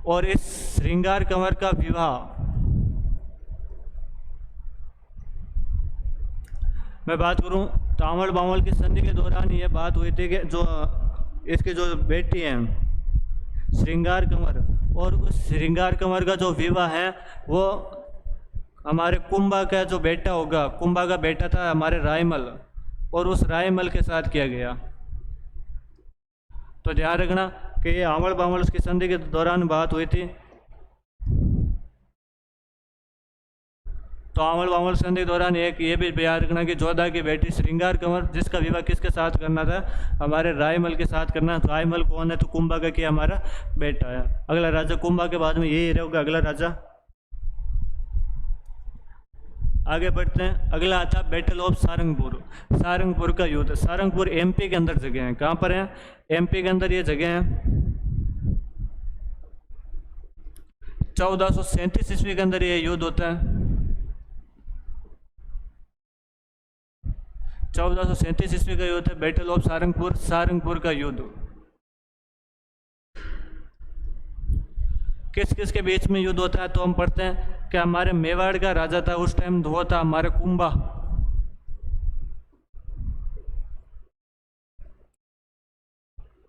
और इस श्रृंगार कंवर का विवाह, मैं बात करूं तो आंवल बांवल की संधि के दौरान ये बात हुई थी कि जो इसकी जो बेटी है श्रृंगार कंवर, और उस श्रृंगार कंवर का जो विवाह है वो हमारे कुंभा का जो बेटा होगा, कुंभा का बेटा था हमारे रायमल, और उस रायमल के साथ किया गया। तो ध्यान रखना कि ये आंवल बांवल उसकी संधि के दौरान बात हुई थी। तो आंवल बांवल संधि के दौरान एक ये भी ध्यान रखना कि जोधा की बेटी श्रृंगार कंवर जिसका विवाह किसके साथ करना था? हमारे रायमल के साथ करना। रायमल कौन है? तो कुंभा का क्या हमारा बेटा है। अगला राजा कुंभा के बाद में यही रहेगा अगला राजा। आगे बढ़ते हैं। अगला आता बैटल ऑफ सारंगपुर। सारंगपुर का युद्ध। सारंगपुर एमपी के अंदर जगह है। कहाँ पर है? एमपी के अंदर ये जगह है। 1437 ईस्वी के अंदर ये युद्ध होता है। 1437 ईस्वी का युद्ध है बैटल ऑफ सारंगपुर, सारंगपुर का युद्ध। किस किस के बीच में युद्ध होता है? तो हम पढ़ते हैं कि हमारे मेवाड़ का राजा था उस टाइम, वो था हमारे कुंभा।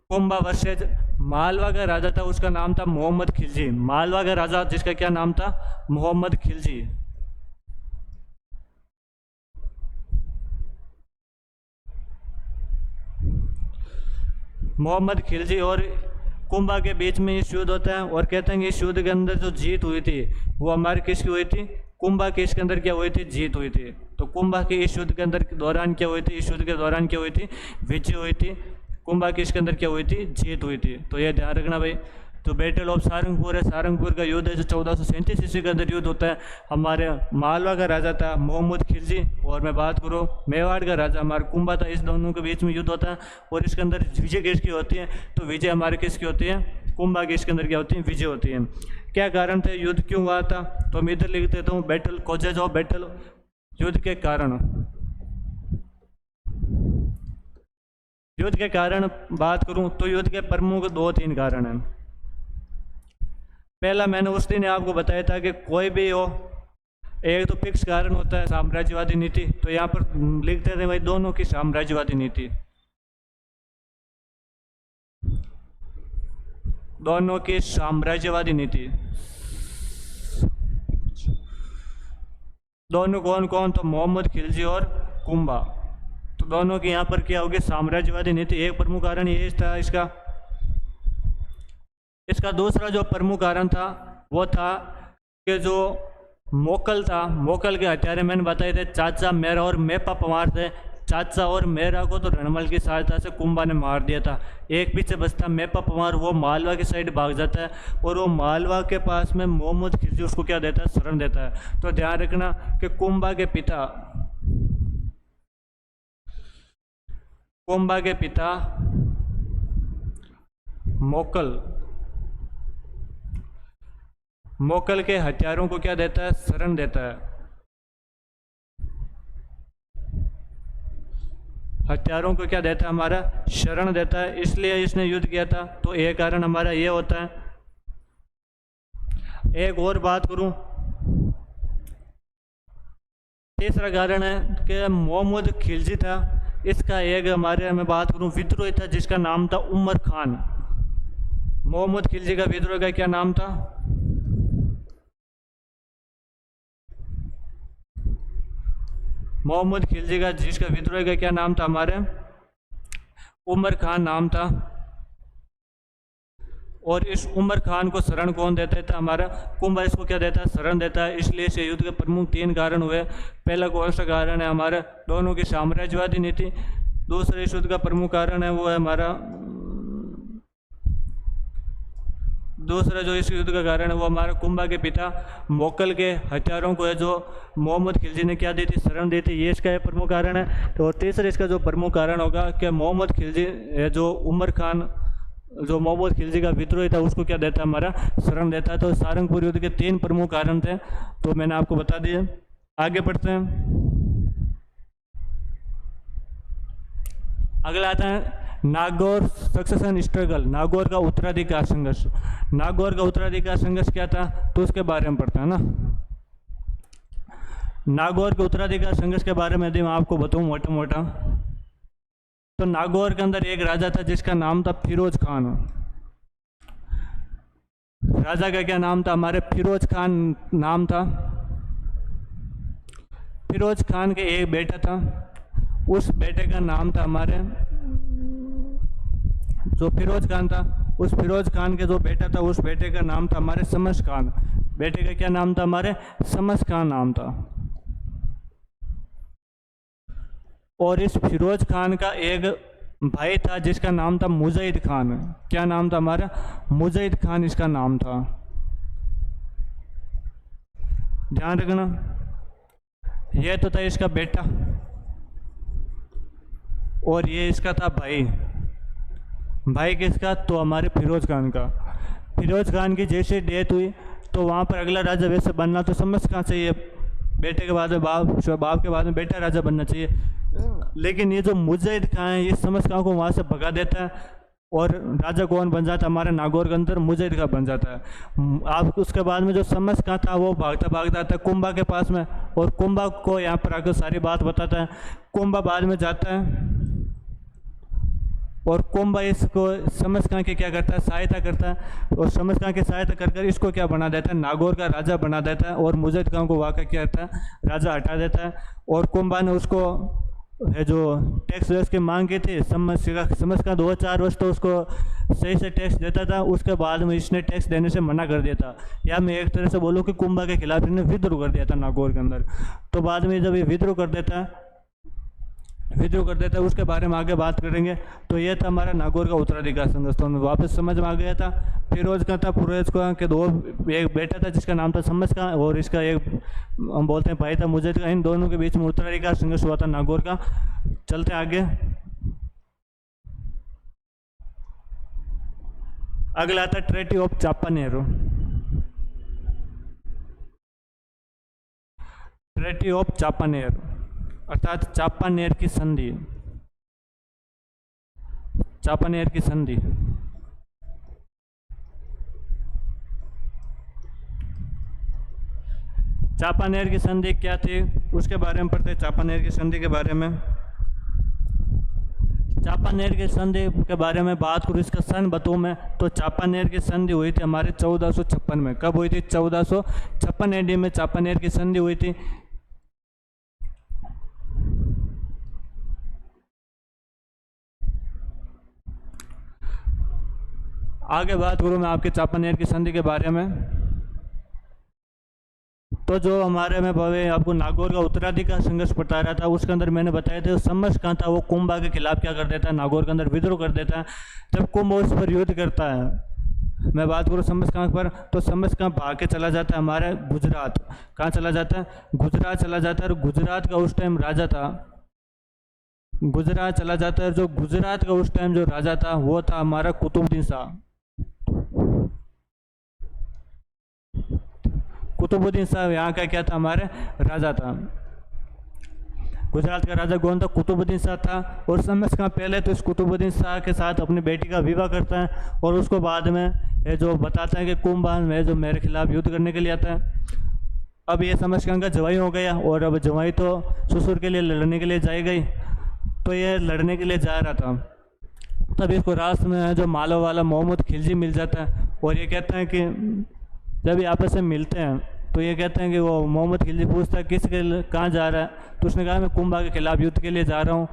कुंभा वर्सेज मालवा का राजा था, उसका नाम था मोहम्मद खिलजी। मालवा का राजा जिसका क्या नाम था? मोहम्मद खिलजी। मोहम्मद खिलजी और कुंभा के बीच में इस युद्ध होता है। और कहते हैं कि इस युद्ध के अंदर जो जीत हुई थी वो हमारे किसकी हुई थी? कुंभा की इसके अंदर क्या हुई थी? जीत हुई थी। तो कुंभा की इस युद्ध के अंदर दौरान क्या हुई थी? इस युद्ध के दौरान क्या हुई थी? विजय हुई थी। कुंभा की इसके अंदर क्या हुई थी? जीत हुई थी। तो ये ध्यान रखना भाई। तो बैटल ऑफ सारंगपुर है, सारंगपुर का युद्ध है जो 1437 ईस्वी के अंदर युद्ध होता है। हमारे मालवा का राजा था मोहम्मद खिलजी, और मैं बात करूँ मेवाड़ का राजा हमारे कुंभा था। इस दोनों के बीच में युद्ध होता है और इसके अंदर विजय किसकी होती है? तो विजय हमारे किसकी होती है? कुंभा की इसके अंदर क्या होती है? विजय होती है। क्या कारण थे? युद्ध क्यों हुआ था? तो मैं इधर लिख देता हूँ बैटल कॉजेज ऑफ बैटल, युद्ध के कारण। युद्ध के कारण बात करूं तो युद्ध के प्रमुख 2-3 कारण हैं। पहला मैंने उस दिन आपको बताया था कि कोई भी हो, एक तो फिक्स कारण होता है साम्राज्यवादी नीति। तो यहाँ पर लिखते थे भाई दोनों की साम्राज्यवादी नीति। दोनों की साम्राज्यवादी नीति। दोनों कौन कौन? तो मोहम्मद खिलजी और कुंभा। तो दोनों की यहाँ पर क्या होगी? साम्राज्यवादी नीति। एक प्रमुख कारण ये था इसका। इसका दूसरा जो प्रमुख कारण था वो था कि जो मोकल था, मोकल के हत्यारे मैंने बताए थे चाचा, मेरा और मेपा पंवार थे। चाचा और मेरा को तो रणमल की सहायता से कुंभा ने मार दिया था। एक पीछे बचता मेपा पंवार, वो मालवा की साइड भाग जाता है और वो मालवा के पास में मोहम्मद खिलजी उसको क्या देता है? शरण देता है। तो ध्यान रखना कि कुंभा के पिता मोकल के हथियारों को क्या देता है? शरण देता है। हथियारों को क्या देता है? हमारा शरण देता है, इसलिए इसने युद्ध किया था। तो एक कारण हमारा ये होता है। एक और बात करूं, तीसरा कारण है कि मोहम्मद खिलजी था, इसका एक हमारे मैं बात करूं विद्रोही था जिसका नाम था उमर खान। मोहम्मद खिलजी का विद्रोह का क्या नाम था? मोहम्मद खिलजी का जिसका विद्रोह का क्या नाम था? हमारे उमर खान नाम था। और इस उमर खान को शरण कौन देता था? हमारा कुंभा इसको क्या देता है? शरण देता है। इसलिए इस युद्ध के प्रमुख 3 कारण हुए। पहला कौन सा कारण है? हमारा दोनों की साम्राज्यवादी नीति। दूसरा इस युद्ध का प्रमुख कारण है वो है हमारा, दूसरा जो इस युद्ध का कारण है वो हमारा कुंभा के पिता मोकल के हथियारों को है जो मोहम्मद खिलजी ने क्या दी थी? शरण दी थी। ये इसका प्रमुख कारण है। तो तीसरा इसका जो प्रमुख कारण होगा कि मोहम्मद खिलजी जो उमर खान जो मोहम्मद खिलजी का विद्रोही था उसको क्या देता है? हमारा शरण देता है। तो सारंगपुर युद्ध के 3 प्रमुख कारण थे, तो मैंने आपको बता दिए। आगे बढ़ते हैं। अगला आता है नागौर सक्सेशन स्ट्रगल, नागौर का उत्तराधिकार संघर्ष। नागौर का उत्तराधिकार संघर्ष क्या था? तो उसके बारे में पढ़ते हैं ना। नागौर के उत्तराधिकार संघर्ष के बारे में यदि मैं आपको बताऊं मोटा मोटा, तो नागौर के अंदर एक राजा था जिसका नाम था फिरोज खान। राजा का क्या नाम था? हमारे फिरोज खान नाम था। फिरोज खान के एक बेटा था, उस बेटे का नाम था हमारे, जो फिरोज खान था उस फिरोज खान के जो बेटा था उस बेटे का नाम था हमारे शमस खान। बेटे का क्या नाम था? हमारे शमस खान नाम था। और इस फिरोज खान का एक भाई था जिसका नाम था मुजाहिद खान। क्या नाम था? हमारा मुजाहिद खान इसका नाम था। ध्यान रखना, यह तो था इसका बेटा और ये इसका था भाई। भाई किसका? तो हमारे फिरोज खान का। फिरोज खान की जैसे डेथ हुई तो वहाँ पर अगला राजा वैसे बनना तो समझ कहाँ चाहिए? बेटे के बाद में बाप, बाप के बाद में बेटा राजा बनना चाहिए। लेकिन ये जो मुजाहिद खान है ये समझ खां को वहाँ से भगा देता है और राजा कौन बन जाता है? हमारे नागौर के अंदर मुजाहिद खां बन जाता है। आप उसके बाद में जो समझ खां था वो भागता भागता आता है कुंभा के पास में और कुंभा को यहाँ पर आकर सारी बात बताता है। कुंभा बाद में जाता है और कुंभा इसको समझ खां के क्या करता है? सहायता करता है और समझ खां की सहायता कर कर इसको क्या बना देता है? नागौर का राजा बना देता है और मुजाहिद खां को वाक़ क्या करता है? राजा हटा देता है। और कुंभा ने उसको है जो टैक्स वेक्स की मांग की थी, समझ खां 2-4 वर्ष तो उसको सही से टैक्स देता था, उसके बाद में इसने टैक्स देने से मना कर दिया था। या मैं एक तरह से बोलूँ कि कुंभा के खिलाफ इसने विद्रोह कर दिया था नागौर के अंदर। तो बाद में जब ये विद्रोह कर देता है उसके बारे में आगे बात करेंगे। तो ये था हमारा नागौर का उत्तराधिकार संघर्ष। तो वापस समझ में आ गया था। फिरोज का था, फिरोज खां के एक बेटा था जिसका नाम था समझ खां और इसका एक हम बोलते हैं भाई था मुजाहिद खां। इन दोनों के बीच में उत्तराधिकार संघर्ष हुआ था नागौर का। चलते आगे। अगला आता treaty of Chapaner. Treaty of Chapaner अर्थात चापानेर की संधि। चापानेर की संधि चापानेर की संधि क्या थी उसके बारे में पढ़ते हैं। चापानेर की संधि के बारे में, चांपानेर की संधि के बारे में बात करूँ, इसका सन बताऊँ मैं, तो चांपानेर की संधि हुई थी हमारे 1456 में। कब हुई थी? 1456 एडी में चांपानेर की संधि हुई थी। आगे बात करूँ मैं आपके चांपानेर की संधि के बारे में, तो जो हमारे में भवे आपको नागौर का उत्तराधिकार संघर्ष बता रहा था, उसके अंदर मैंने बताया था समस कहाँ था, वो कुंभा के खिलाफ क्या कर देता है, नागौर के अंदर विद्रोह कर देता है। जब कुंभ उस पर युद्ध करता है, मैं बात करूँ समस कहाँ पर, तो समस कहाँ भाग के चला जाता है हमारे गुजरात। कहाँ चला जाता है? गुजरात चला जाता है। और गुजरात का उस टाइम राजा था, गुजरात चला जाता है। जो गुजरात का उस टाइम जो राजा था वो था हमारा कुतुबुद्दीन शाह। कुतुबुद्दीन शाह यहाँ का क्या था? हमारे राजा था। गुजरात का राजा कौन था? कुतुबुद्दीन शाह था। और समझ का पहले तो इस कुतुबुद्दीन शाह के साथ अपनी बेटी का विवाह करता है, और उसको बाद में ये जो बताता है कि कुंभा में जो मेरे खिलाफ युद्ध करने के लिए आता है। अब ये समझ का जवाई हो गया, और अब जवाई तो ससुर के लिए लड़ने के लिए जाई गई, तो ये लड़ने के लिए जा रहा था। तब इसको रास्ते में जो मालो वाला मोहम्मद खिलजी मिल जाता है, और ये कहता है कि जब ये आपस में मिलते हैं तो ये कहते हैं कि वो मोहम्मद खिलजी पूछता है किस के कहाँ जा रहा है, तो उसने कहा मैं कुंभा के खिलाफ युद्ध के लिए जा रहा हूँ।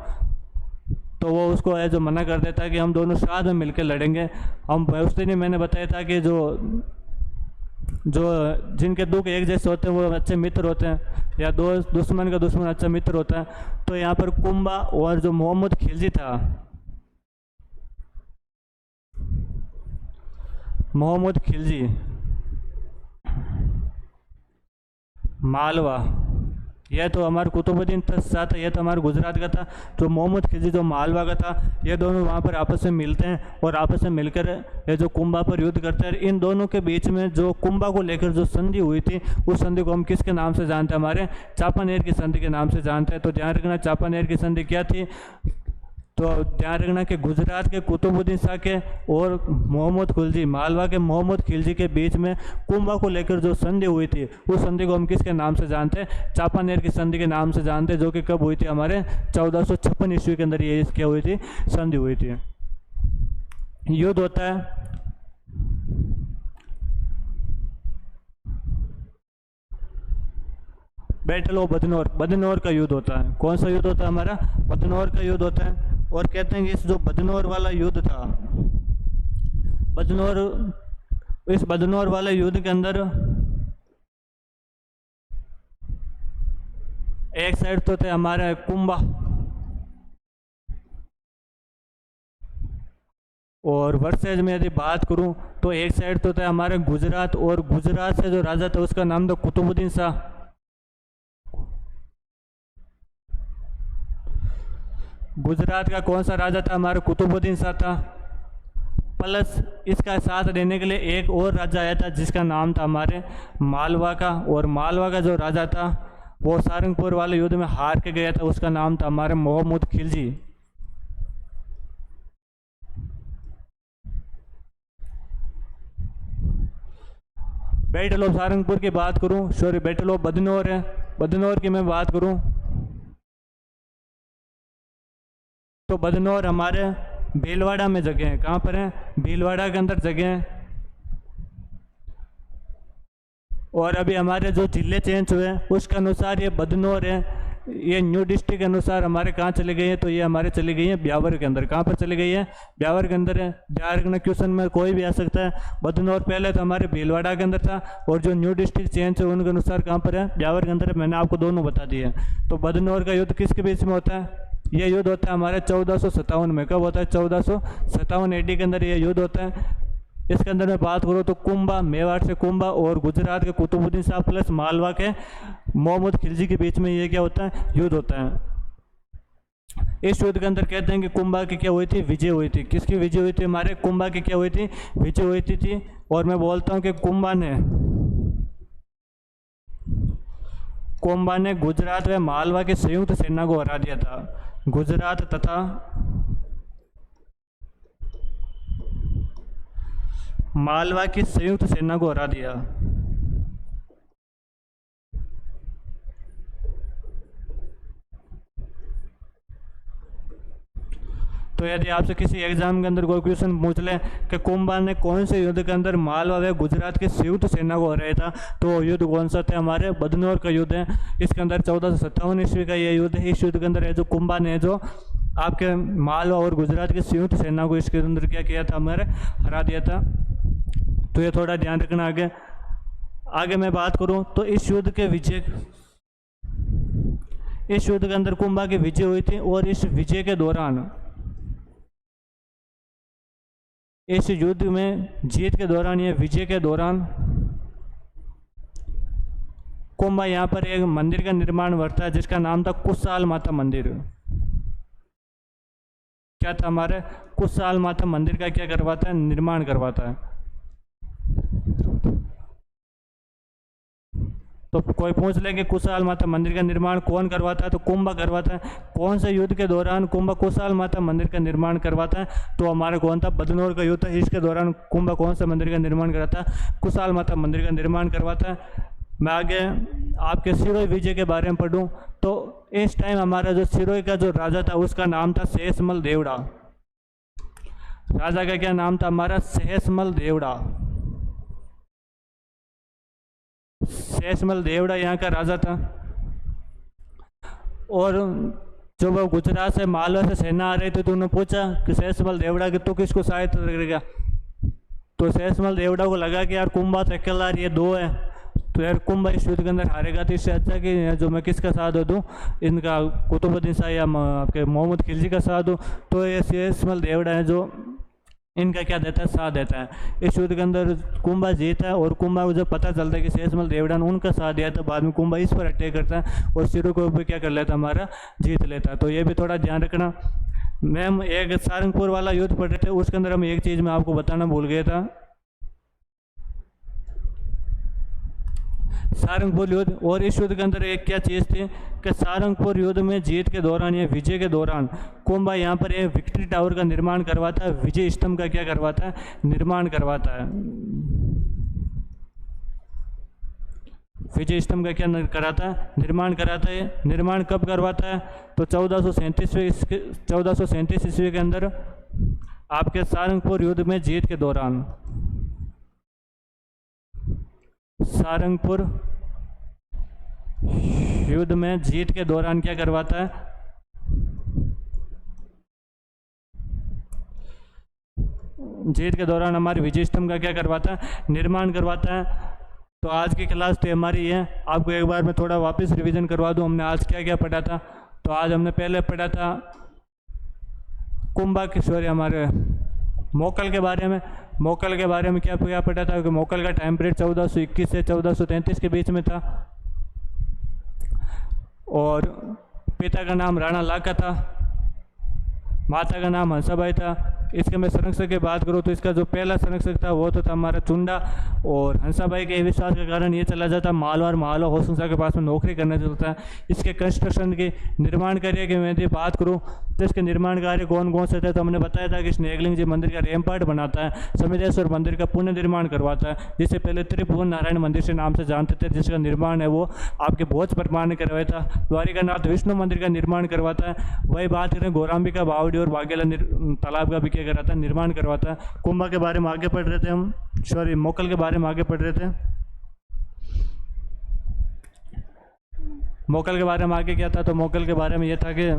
तो वो उसको है जो मना कर देता है कि हम दोनों साथ में मिलकर लड़ेंगे। हम उस दिन ही मैंने बताया था कि जो जिनके दुख एक जैसे होते हैं वो अच्छे मित्र होते हैं, या दोस्त दुश्मन का दुश्मन अच्छा मित्र होता है। तो यहाँ पर कुंभा और जो मोहम्मद खिलजी था, मोहम्मद खिलजी मालवा, यह तो हमारे कुतुबुद्दीन शाह था, यह तो हमारे गुजरात का था। जो मोहम्मद खिलजी जो मालवा का था, ये दोनों वहाँ पर आपस में मिलते हैं, और आपस में मिलकर ये जो कुंभा पर युद्ध करते हैं। इन दोनों के बीच में जो कुंभा को लेकर जो संधि हुई थी, उस संधि को हम किसके नाम से जानते हैं? हमारे चांपानेर की संधि के नाम से जानते हैं। तो ध्यान रखना चांपानेर की संधि क्या थी, तो ध्यान रखना कि गुजरात के कुतुबुद्दीन शाह के और मोहम्मद खिलजी, मालवा के मोहम्मद खिलजी के बीच में कुंभा को लेकर जो संधि हुई थी, उस संधि को हम किसके नाम से जानते हैं? चांपानेर की संधि के नाम से जानते हैं, जो कि कब हुई थी? हमारे 1456 ईस्वी के अंदर ये क्या हुई थी? संधि हुई थी। युद्ध होता है बैटल ऑफ बदनौर, बदनौर का युद्ध होता है। कौन सा युद्ध होता है? हमारा बदनौर का युद्ध होता है। और कहते हैं कि इस जो बदनौर वाला युद्ध था, इस बदनौर वाले युद्ध के अंदर एक साइड तो थे हमारे कुंभा, और वर्सेज में यदि बात करूं तो एक साइड तो थे हमारे गुजरात, और गुजरात से जो राजा था उसका नाम था कुतुबुद्दीन शाह। गुजरात का कौन सा राजा था? हमारा कुतुबुद्दीन शाह था। प्लस इसका साथ देने के लिए एक और राजा आया था जिसका नाम था हमारे मालवा का, और मालवा का जो राजा था वो सारंगपुर वाले युद्ध में हार के गया था, उसका नाम था हमारे मोहम्मद खिलजी। बैटल ऑफ सारंगपुर की बात करूं, सॉरी बैटल ऑफ बदनौर है, बदनौर की मैं बात करूं तो बदनौर हमारे भीलवाड़ा में जगह है। कहाँ पर है? भीलवाड़ा के अंदर जगह है। और अभी हमारे जो जिले चेंज हुए हैं उसके अनुसार ये बदनौर है, ये न्यू डिस्ट्रिक्ट के अनुसार हमारे कहाँ चले गए हैं, तो ये हमारे चली गई है ब्यावर के अंदर। कहाँ पर चली गई है? ब्यावर के अंदर है। ध्यान रखना क्वेश्चन में कोई भी आ सकता है। बदनौर पहले तो हमारे भीलवाड़ा के अंदर था, और जो न्यू डिस्ट्रिक्ट चेंज है उनके अनुसार कहाँ पर है? ब्यावर के अंदर है। मैंने आपको दोनों बता दिए। तो बदनौर का युद्ध किसके बीच में होता है? ये युद्ध होता है हमारे 1457 में। कब होता है? 1457 एडी के अंदर ये युद्ध होता है। इसके अंदर मैं बात करूँ तो कुंभा, मेवाड़ से कुंभा और गुजरात के कुतुबुद्दीन शाह प्लस मालवा के मोहम्मद खिलजी के बीच में ये क्या होता है? युद्ध होता है। इस युद्ध के अंदर कहते हैं कि कुंभा की क्या हुई थी? विजय हुई थी। किसकी विजय हुई थी? हमारे कुंभा की क्या हुई थी? विजय हुई थी। और मैं बोलता हूँ कि कुंभा ने गुजरात व मालवा की संयुक्त सेना को हरा दिया था। गुजरात तथा मालवा की संयुक्त सेना को हरा दिया। तो यदि आपसे किसी एग्जाम के अंदर कोई क्वेश्चन पूछ ले कि कुंभा ने कौन से युद्ध के अंदर मालवा व गुजरात की संयुक्त सेना को हराया था, तो वो युद्ध कौन सा था? हमारे बदनौर का युद्ध है। इसके अंदर 1457 ईस्वी का ये युद्ध है। इस युद्ध के अंदर है जो कुंभा ने जो आपके मालवा और गुजरात की संयुक्त सेना को इसके अंदर क्या किया था, हमारे हरा दिया था। तो ये थोड़ा ध्यान रखना। आगे मैं बात करूं तो इस युद्ध के अंदर कुंभा की विजय हुई थी, और इस विजय के दौरान, इस युद्ध में जीत के दौरान, ये विजय के दौरान कुंभा यहाँ पर एक मंदिर का निर्माण हुआ था जिसका नाम था कुशाल माता मंदिर। क्या था? हमारे कुशाल माता मंदिर का क्या करवाता है? निर्माण करवाता है। तो कोई पूछ ले कि कुशाल माता मंदिर का निर्माण कौन करवाता है, तो कुंभा करवाता है। कौन से युद्ध के दौरान कुंभा कुशाल माता मंदिर का निर्माण करवाता है? तो हमारा कौन था? बदनौर का युद्ध है। इसके दौरान कुंभा कौन सा मंदिर का निर्माण कराता है? कुशाल माता मंदिर का निर्माण करवाता है। मैं आगे आपके सिरोही विजय के बारे में पढ़ूं तो इस टाइम हमारा जो सिरोही का जो राजा था उसका नाम था सहसमल देवड़ा। राजा का क्या नाम था? हमारा सहसमल देवड़ा। सहसमल देवड़ा यहाँ का राजा था। और जब वो गुजरात से मालवा से सेना आ रही थी तो उन्होंने पूछा कि सहसमल देवड़ा कि तू किसको सहायता करेगा? तो सहसमल देवड़ा को लगा कि यार कुंभा तो अकेला, ये दो है, तो यार कुंभा इस युद्ध के अंदर हारेगा, तो इससे अच्छा कि जो मैं किसका साथ दे दूँ, इनका कुतुबुद्दीन शाह या आपके मोहम्मद खिलजी का साथ दूँ। तो ये सहसमल देवड़ा है जो इनका क्या देता है? साथ देता है। इस युद्ध के अंदर कुंभा जीता है, और कुंभा को जब पता चलता है कि सहसमल देवड़ा ने उनका साथ दिया, तो बाद में कुंभा इस पर अटैक करता है और सिरोही को भी क्या कर लेता है? हमारा जीत लेता है। तो ये भी थोड़ा ध्यान रखना। मैम एक सारंगपुर वाला युद्ध पढ़ रहे थे, उसके अंदर हम एक चीज़ मैं आपको बताना भूल गया था। सारंगपुर युद्ध, और इस युद्ध के अंदर एक क्या चीज़ थी कि सारंगपुर युद्ध में जीत के दौरान या विजय के दौरान कुंभा यहाँ पर एक विक्ट्री टावर का निर्माण करवाता है, विजय स्तंभ का क्या करवाता है? निर्माण करवाता है। विजय स्तंभ का क्या कराता है? निर्माण कराता है। निर्माण कब करवाता है? तो 1437 ईस्वी के अंदर आपके सारंगपुर युद्ध में जीत के दौरान, सारंगपुर युद्ध में जीत के दौरान क्या करवाता है? जीत के दौरान हमारे विजय स्तंभ का क्या करवाता है? निर्माण करवाता है। तो आज की क्लास तो हमारी है। आपको एक बार मैं थोड़ा वापस रिवीजन करवा दूं, हमने आज क्या क्या पढ़ा था। तो आज हमने पहले पढ़ा था कुंभा की, सॉरी, हमारे मोकल के बारे में। मोकल के बारे में क्या पढ़ा था कि मोकल का टाइम पीरियड 1421 से 1433 के बीच में था, और पिता का नाम राणा लाका था, माता का नाम हंसाबाई था। इसके मैं संरक्षक की बात करूँ तो इसका जो पहला संरक्षक था वो तो था हमारा चुंडा, और हंसाबाई के विश्वास के कारण ये चला जाता मालवा और मालवा होशंगा के पास में नौकरी करने चलता है। इसके कंस्ट्रक्शन के निर्माण कार्य की मैं यदि बात करूँ तो इसके निर्माण कार्य कौन कौन से थे, तो हमने बताया था कि स्नेहलिंग जी मंदिर का रैम्पार्ट बनाता है, समिधेश्वर मंदिर का पुनः निर्माण करवाता है, जिसे पहले त्रिभुवन नारायण मंदिर से नाम से जानते थे, जिसका निर्माण है वो आपके भोज परमार ने करवाया था। द्वारिकानाथ विष्णु मंदिर का निर्माण करवाता है। वही बात करें गौराम्बिका बावड़ी और बागेला तालाब का भी क्या कराता है? निर्माण करवाता है। कुंभा के बारे में आगे पढ़ रहे थे हम, सॉरी, मोकल के बारे में आगे पढ़ रहे थे। मोकल के बारे में आगे क्या था? तो मोकल के बारे में यह था कि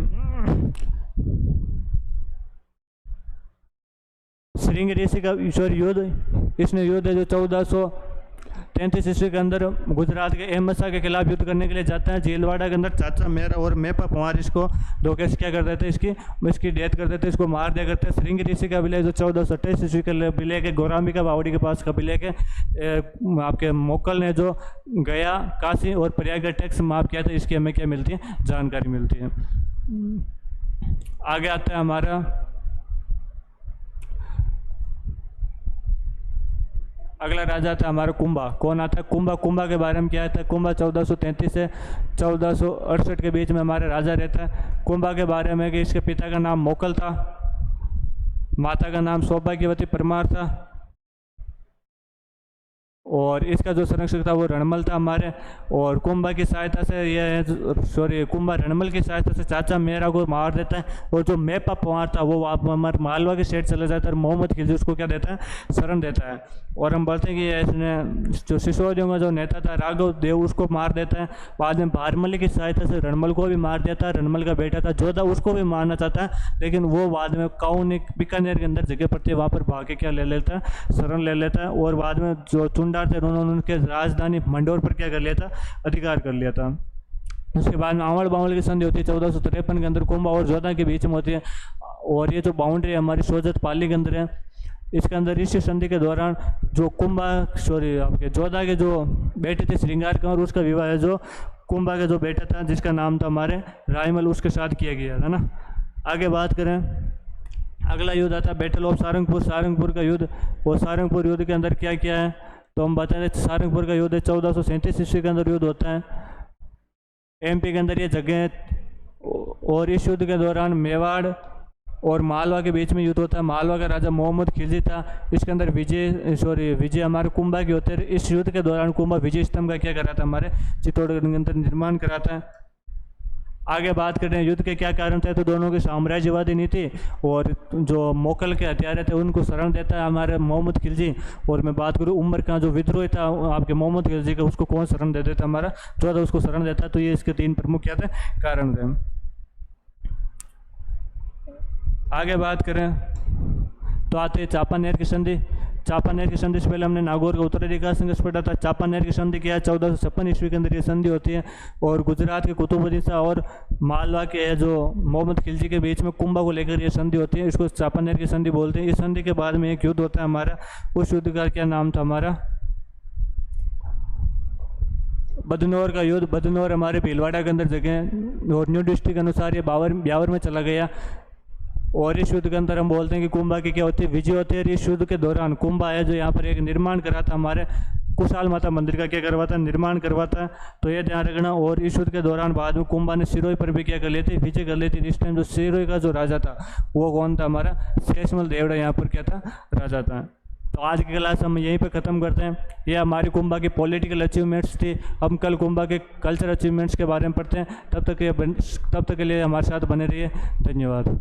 श्रृंग ऋषि का युद्ध, इसने युद्ध है जो 1433 ईस्वी के अंदर गुजरात के अहमद शाह के खिलाफ युद्ध करने के लिए जाता है। जेलवाड़ा के अंदर चाचा मेरा और मेपा पंवार इसको धोखे से क्या कर देते, इसकी डेथ कर देते, इसको मार दिया करते हैं। श्रृंग ऋषि का विलय जो 1428 ईस्वी का विलय के गौराम्बिका बावड़ी के पास का विलय के आपके मोकल ने जो गया, काशी और प्रयाग का टैक्स माफ किया था, इसकी हमें क्या मिलती है? जानकारी मिलती है। आगे आता है हमारा अगला राजा था हमारा कुंभा। कौन आता है? कुंभा। कुंभा के बारे में क्या आता है? कुंभा 1433 से 1468 के बीच में हमारे राजा रहता है। कुंभा के बारे में कि इसके पिता का नाम मोकल था, माता का नाम सौभाग्यवती परमार था, और इसका जो संरक्षक था वो रणमल था हमारे। और कुंभा की सहायता से कुंभा रणमल की सहायता से चाचा मेरा को मार देता है। और जो मेपा पवार था वो हमारे मालवा के सेठ चला जाता है और मोहम्मद खिलजी उसको क्या देता है, शरण देता है। और हम बोलते हैं कि इसने जो सिसोदियों का जो नेता था राघव देव उसको मार देता है। बाद में भारमल की सहायता से रणमल को भी मार देता है। रणमल का बेटा था जोधा उसको भी मारना चाहता है, लेकिन वो बाद में काउन बीकानेर के अंदर जगह पड़ती है, वहाँ पर भाग के क्या ले लेता है, शरण ले लेता है। और बाद में जो चुंडार थे उन्होंने उनके राजधानी मंडोर पर क्या कर लिया था, अधिकार कर लिया था। उसके बाद में आंवल बावल की संधि होती है 1453 के अंदर कुंभा और जोधा के बीच में होती है। और ये जो बाउंड्री है हमारी सोजत पाली के अंदर है। इसके अंदर इस संधि के दौरान जो आपके जोधा के जो बेटे थे श्रृंगार कंवर, उसका विवाह है जो कुंभा का जो बेटा था जिसका नाम था हमारे रायमल, उसके साथ किया गया था ना। आगे बात करें, अगला युद्ध आता है बैटल ऑफ सारंगपुर, सारंगपुर का युद्ध। और सारंगपुर युद्ध के अंदर क्या क्या है तो हम बता दें, सारंगपुर का युद्ध 1437 ईस्वी के अंदर युद्ध होता है, एमपी के अंदर ये जगह। और इस युद्ध के दौरान मेवाड़ और मालवा के बीच में युद्ध होता है। मालवा का राजा मोहम्मद खिलजी था। इसके अंदर विजय हमारे कुंभा के होते हैं। इस युद्ध के दौरान कुंभा विजय स्तंभ का क्या कराता है, हमारे चित्तौड़गढ़ के अंदर निर्माण कराता है। आगे बात करें युद्ध के क्या कारण थे, तो दोनों की साम्राज्यवादी नीति और जो मोकल के हथियारे थे उनको शरण देता है हमारे मोहम्मद खिलजी। और मैं बात करूँ उमर का जो विद्रोही था आपके मोहम्मद खिलजी का, उसको कौन शरण दे देता, हमारा जोधा उसको शरण देता। तो ये इसके 3 प्रमुख क्या थे, कारण थे। आगे बात करें तो आते हैं चापानेर की संधि। चापानेर की संधि से पहले हमने नागौर का उत्तराधिकार संघर्ष पढ़ा था। चापानेर की संधि क्या है, 1456 ईस्वी के अंदर ये संधि होती है। और गुजरात के कुतुबुद्दीन शाह और मालवा के जो मोहम्मद खिलजी के बीच में कुंभा को लेकर ये संधि होती है, इसको चापानेर की संधि बोलते हैं। इस संधि के बाद में एक युद्ध होता है हमारा, उस युद्ध का क्या नाम था, हमारा बदनौर का युद्ध। बदनौर हमारे भीलवाड़ा के अंदर जगह है और न्यू डिस्ट्रिक्ट के अनुसार ये ब्यावर में चला गया। और इस युद्ध के अंदर हम बोलते हैं कि कुंभा की क्या होती है, विजय होती है। इस युद्ध के दौरान कुंभा है जो यहाँ पर एक निर्माण करा था, हमारे कुशाल माता मंदिर का क्या करवाता है, निर्माण करवाता है। तो ये ध्यान रखना। और इस युद्ध के दौरान बाद में कुंभा ने सिरोही पर भी क्या कर लेती, विजय कर लेती। इस टाइम जो सिरोही का जो राजा था वो कौन था, हमारा शेषमल देवड़ा यहाँ पर क्या था, राजा था। तो आज की क्लास हम यहीं पर ख़त्म करते हैं। ये हमारी कुंभा की पॉलिटिकल अचीवमेंट्स थी। हम कल कुंभा के कल्चर अचीवमेंट्स के बारे में पढ़ते हैं। तब तक के लिए हमारे साथ बने रहिए। धन्यवाद।